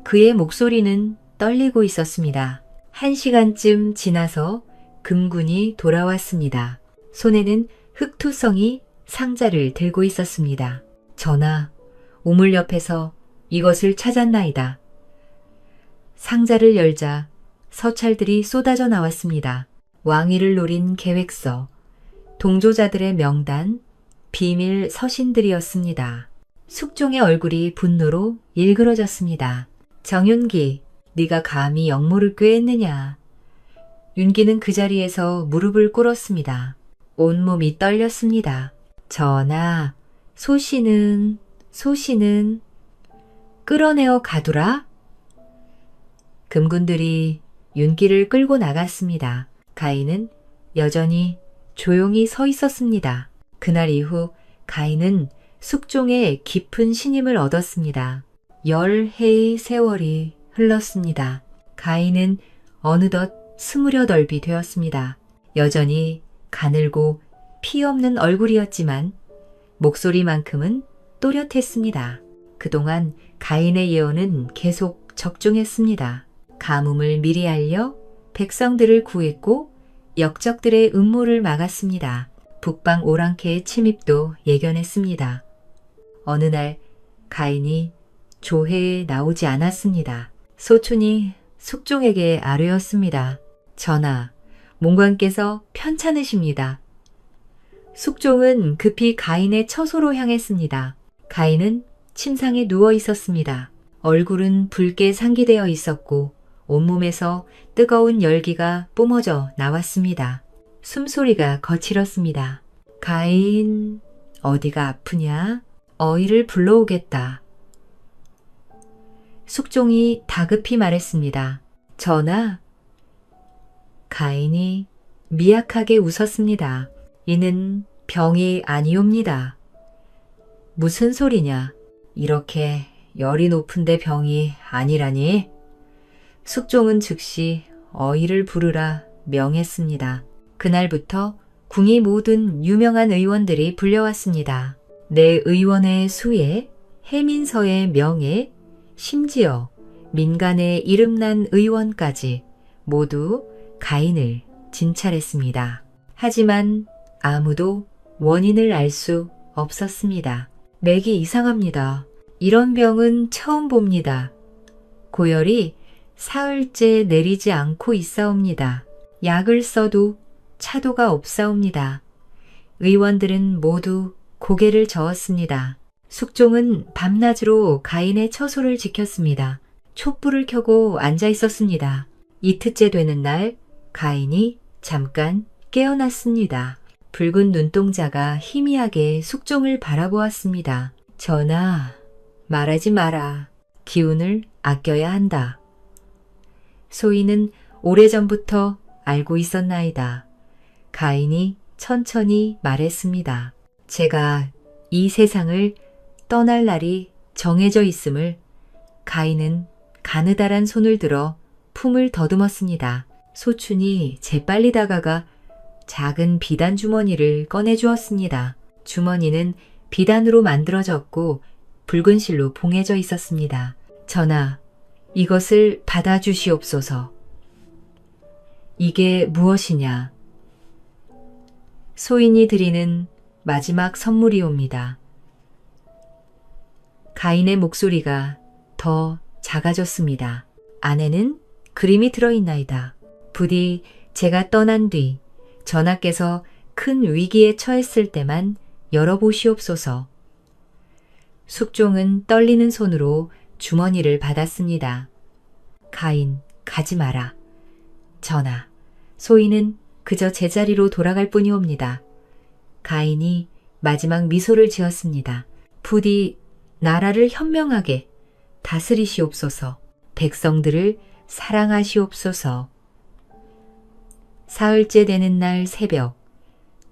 그의 목소리는 떨리고 있었습니다. 1시간쯤 지나서 금군이 돌아왔습니다. 손에는 흑투성이 상자를 들고 있었습니다. 전하, 우물 옆에서 이것을 찾았나이다. 상자를 열자 서찰들이 쏟아져 나왔습니다. 왕위를 노린 계획서, 동조자들의 명단, 비밀 서신들이었습니다. 숙종의 얼굴이 분노로 일그러졌습니다. 정윤기, 네가 감히 영모를 꾀했느냐. 윤기는 그 자리에서 무릎을 꿇었습니다. 온몸이 떨렸습니다. 전하, 소신은 끌어내어 가두라. 금군들이 윤기를 끌고 나갔습니다. 가인은 여전히 조용히 서 있었습니다. 그날 이후 가인은 숙종의 깊은 신임을 얻었습니다. 10해의 세월이 흘렀습니다. 가인은 어느덧 28이 되었습니다. 여전히 가늘고 피 없는 얼굴이었지만 목소리만큼은 또렷했습니다. 그동안 가인의 예언은 계속 적중했습니다. 가뭄을 미리 알려 백성들을 구했고 역적들의 음모를 막았습니다. 북방 오랑캐의 침입도 예견했습니다. 어느 날 가인이 조회에 나오지 않았습니다. 소춘이 숙종에게 아뢰었습니다. 전하, 몽관께서 편찮으십니다. 숙종은 급히 가인의 처소로 향했습니다. 가인은 침상에 누워 있었습니다. 얼굴은 붉게 상기되어 있었고 온몸에서 뜨거운 열기가 뿜어져 나왔습니다. 숨소리가 거칠었습니다. 가인, 어디가 아프냐? 어이를 불러오겠다. 숙종이 다급히 말했습니다. 전하, 가인이 미약하게 웃었습니다. 이는 병이 아니옵니다. 무슨 소리냐? 이렇게 열이 높은데 병이 아니라니? 숙종은 즉시 어이를 부르라 명했습니다. 그날부터 궁이 모든 유명한 의원들이 불려왔습니다. 내 의원의 수에, 해민서의 명예, 심지어 민간의 이름난 의원까지 모두 가인을 진찰했습니다. 하지만 아무도 원인을 알 수 없었습니다. 맥이 이상합니다. 이런 병은 처음 봅니다. 고열이 사흘째 내리지 않고 있사옵니다. 약을 써도 차도가 없사옵니다. 의원들은 모두 고개를 저었습니다. 숙종은 밤낮으로 가인의 처소를 지켰습니다. 촛불을 켜고 앉아 있었습니다. 이틀째 되는 날 가인이 잠깐 깨어났습니다. 붉은 눈동자가 희미하게 숙종을 바라보았습니다. 전하, 말하지 마라. 기운을 아껴야 한다. 소인은 오래전부터 알고 있었나이다. 가인이 천천히 말했습니다. 제가 이 세상을 떠날 날이 정해져 있음을 가인은 가느다란 손을 들어 품을 더듬었습니다. 소춘이 재빨리 다가가 작은 비단 주머니를 꺼내주었습니다. 주머니는 비단으로 만들어졌고 붉은 실로 봉해져 있었습니다. 전하, 이것을 받아주시옵소서. 이게 무엇이냐? 소인이 드리는 마지막 선물이옵니다. 가인의 목소리가 더 작아졌습니다. 안에는 그림이 들어있나이다. 부디 제가 떠난 뒤 전하께서 큰 위기에 처했을 때만 열어보시옵소서. 숙종은 떨리는 손으로 주머니를 받았습니다. 가인, 가지 마라. 전하, 소인은 그저 제자리로 돌아갈 뿐이옵니다. 가인이 마지막 미소를 지었습니다. 부디 나라를 현명하게 다스리시옵소서. 백성들을 사랑하시옵소서. 사흘째 되는 날 새벽,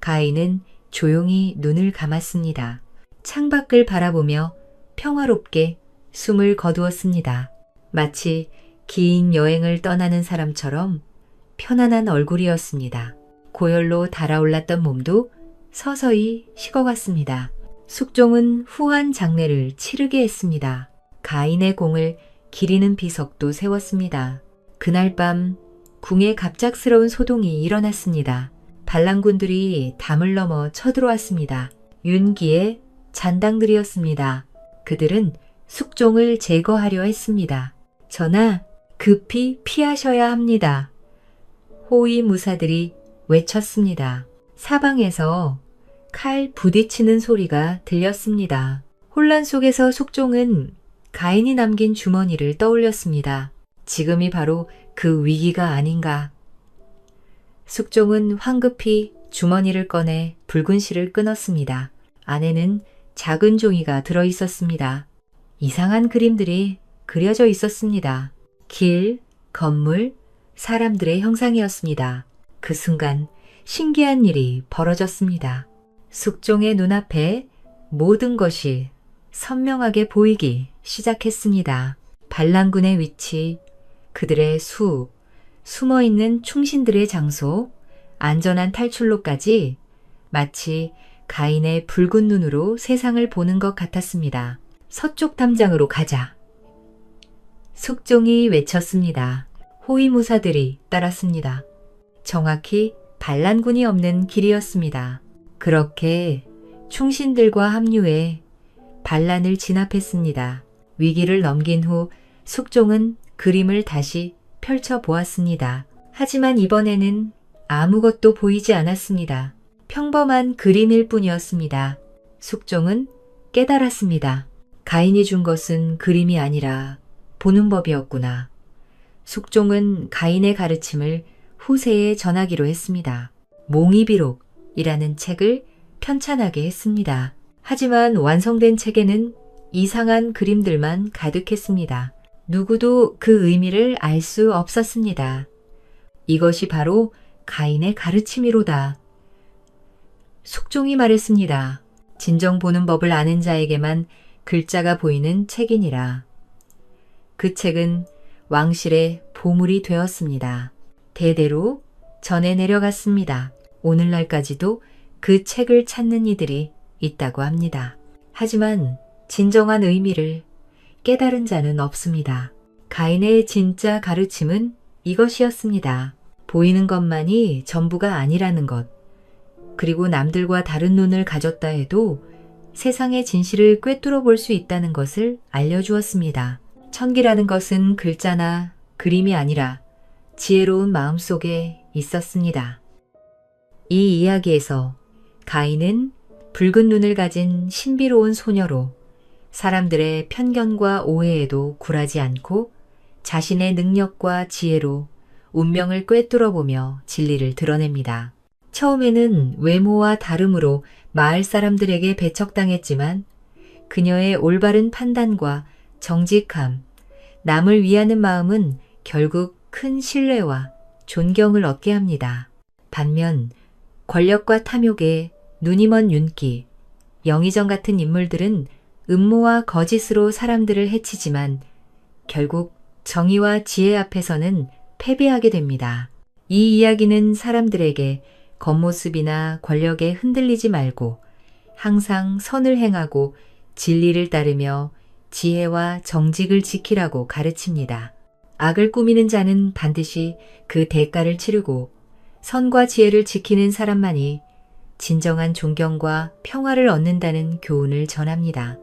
가인은 조용히 눈을 감았습니다. 창밖을 바라보며 평화롭게 숨을 거두었습니다. 마치 긴 여행을 떠나는 사람처럼 편안한 얼굴이었습니다. 고열로 달아올랐던 몸도 서서히 식어갔습니다. 숙종은 후한 장례를 치르게 했습니다. 가인의 공을 기리는 비석도 세웠습니다. 그날 밤 궁에 갑작스러운 소동이 일어났습니다. 반란군들이 담을 넘어 쳐들어왔습니다. 윤기의 잔당들이었습니다. 그들은 숙종을 제거하려 했습니다. 전하, 급히 피하셔야 합니다. 호위무사들이 외쳤습니다. 사방에서 칼 부딪히는 소리가 들렸습니다. 혼란 속에서 숙종은 가인이 남긴 주머니를 떠올렸습니다. 지금이 바로 그 위기가 아닌가. 숙종은 황급히 주머니를 꺼내 붉은 실을 끊었습니다. 안에는 작은 종이가 들어 있었습니다. 이상한 그림들이 그려져 있었습니다. 길, 건물, 사람들의 형상이었습니다. 그 순간 신기한 일이 벌어졌습니다. 숙종의 눈앞에 모든 것이 선명하게 보이기 시작했습니다. 반란군의 위치, 그들의 수, 숨어있는 충신들의 장소, 안전한 탈출로까지 마치 가인의 붉은 눈으로 세상을 보는 것 같았습니다. 서쪽 담장으로 가자. 숙종이 외쳤습니다. 호위무사들이 따랐습니다. 정확히 반란군이 없는 길이었습니다. 그렇게 충신들과 합류해 반란을 진압했습니다. 위기를 넘긴 후 숙종은 그림을 다시 펼쳐보았습니다. 하지만 이번에는 아무것도 보이지 않았습니다. 평범한 그림일 뿐이었습니다. 숙종은 깨달았습니다. 가인이 준 것은 그림이 아니라 보는 법이었구나. 숙종은 가인의 가르침을 후세에 전하기로 했습니다. 몽이비록이라는 책을 편찬하게 했습니다. 하지만 완성된 책에는 이상한 그림들만 가득했습니다. 누구도 그 의미를 알 수 없었습니다. 이것이 바로 가인의 가르침이로다. 숙종이 말했습니다. 진정 보는 법을 아는 자에게만 글자가 보이는 책이니라. 그 책은 왕실의 보물이 되었습니다. 대대로 전해 내려갔습니다. 오늘날까지도 그 책을 찾는 이들이 있다고 합니다. 하지만 진정한 의미를 깨달은 자는 없습니다. 가인의 진짜 가르침은 이것이었습니다. 보이는 것만이 전부가 아니라는 것, 그리고 남들과 다른 눈을 가졌다 해도 세상의 진실을 꿰뚫어 볼 수 있다는 것을 알려주었습니다. 천기라는 것은 글자나 그림이 아니라 지혜로운 마음 속에 있었습니다. 이 이야기에서 가인은 붉은 눈을 가진 신비로운 소녀로 사람들의 편견과 오해에도 굴하지 않고 자신의 능력과 지혜로 운명을 꿰뚫어 보며 진리를 드러냅니다. 처음에는 외모와 다름으로 마을 사람들에게 배척당했지만 그녀의 올바른 판단과 정직함, 남을 위하는 마음은 결국 큰 신뢰와 존경을 얻게 합니다. 반면 권력과 탐욕에 눈이 먼 윤기, 영의정 같은 인물들은 음모와 거짓으로 사람들을 해치지만 결국 정의와 지혜 앞에서는 패배하게 됩니다. 이 이야기는 사람들에게 겉모습이나 권력에 흔들리지 말고 항상 선을 행하고 진리를 따르며 지혜와 정직을 지키라고 가르칩니다. 악을 꾸미는 자는 반드시 그 대가를 치르고 선과 지혜를 지키는 사람만이 진정한 존경과 평화를 얻는다는 교훈을 전합니다.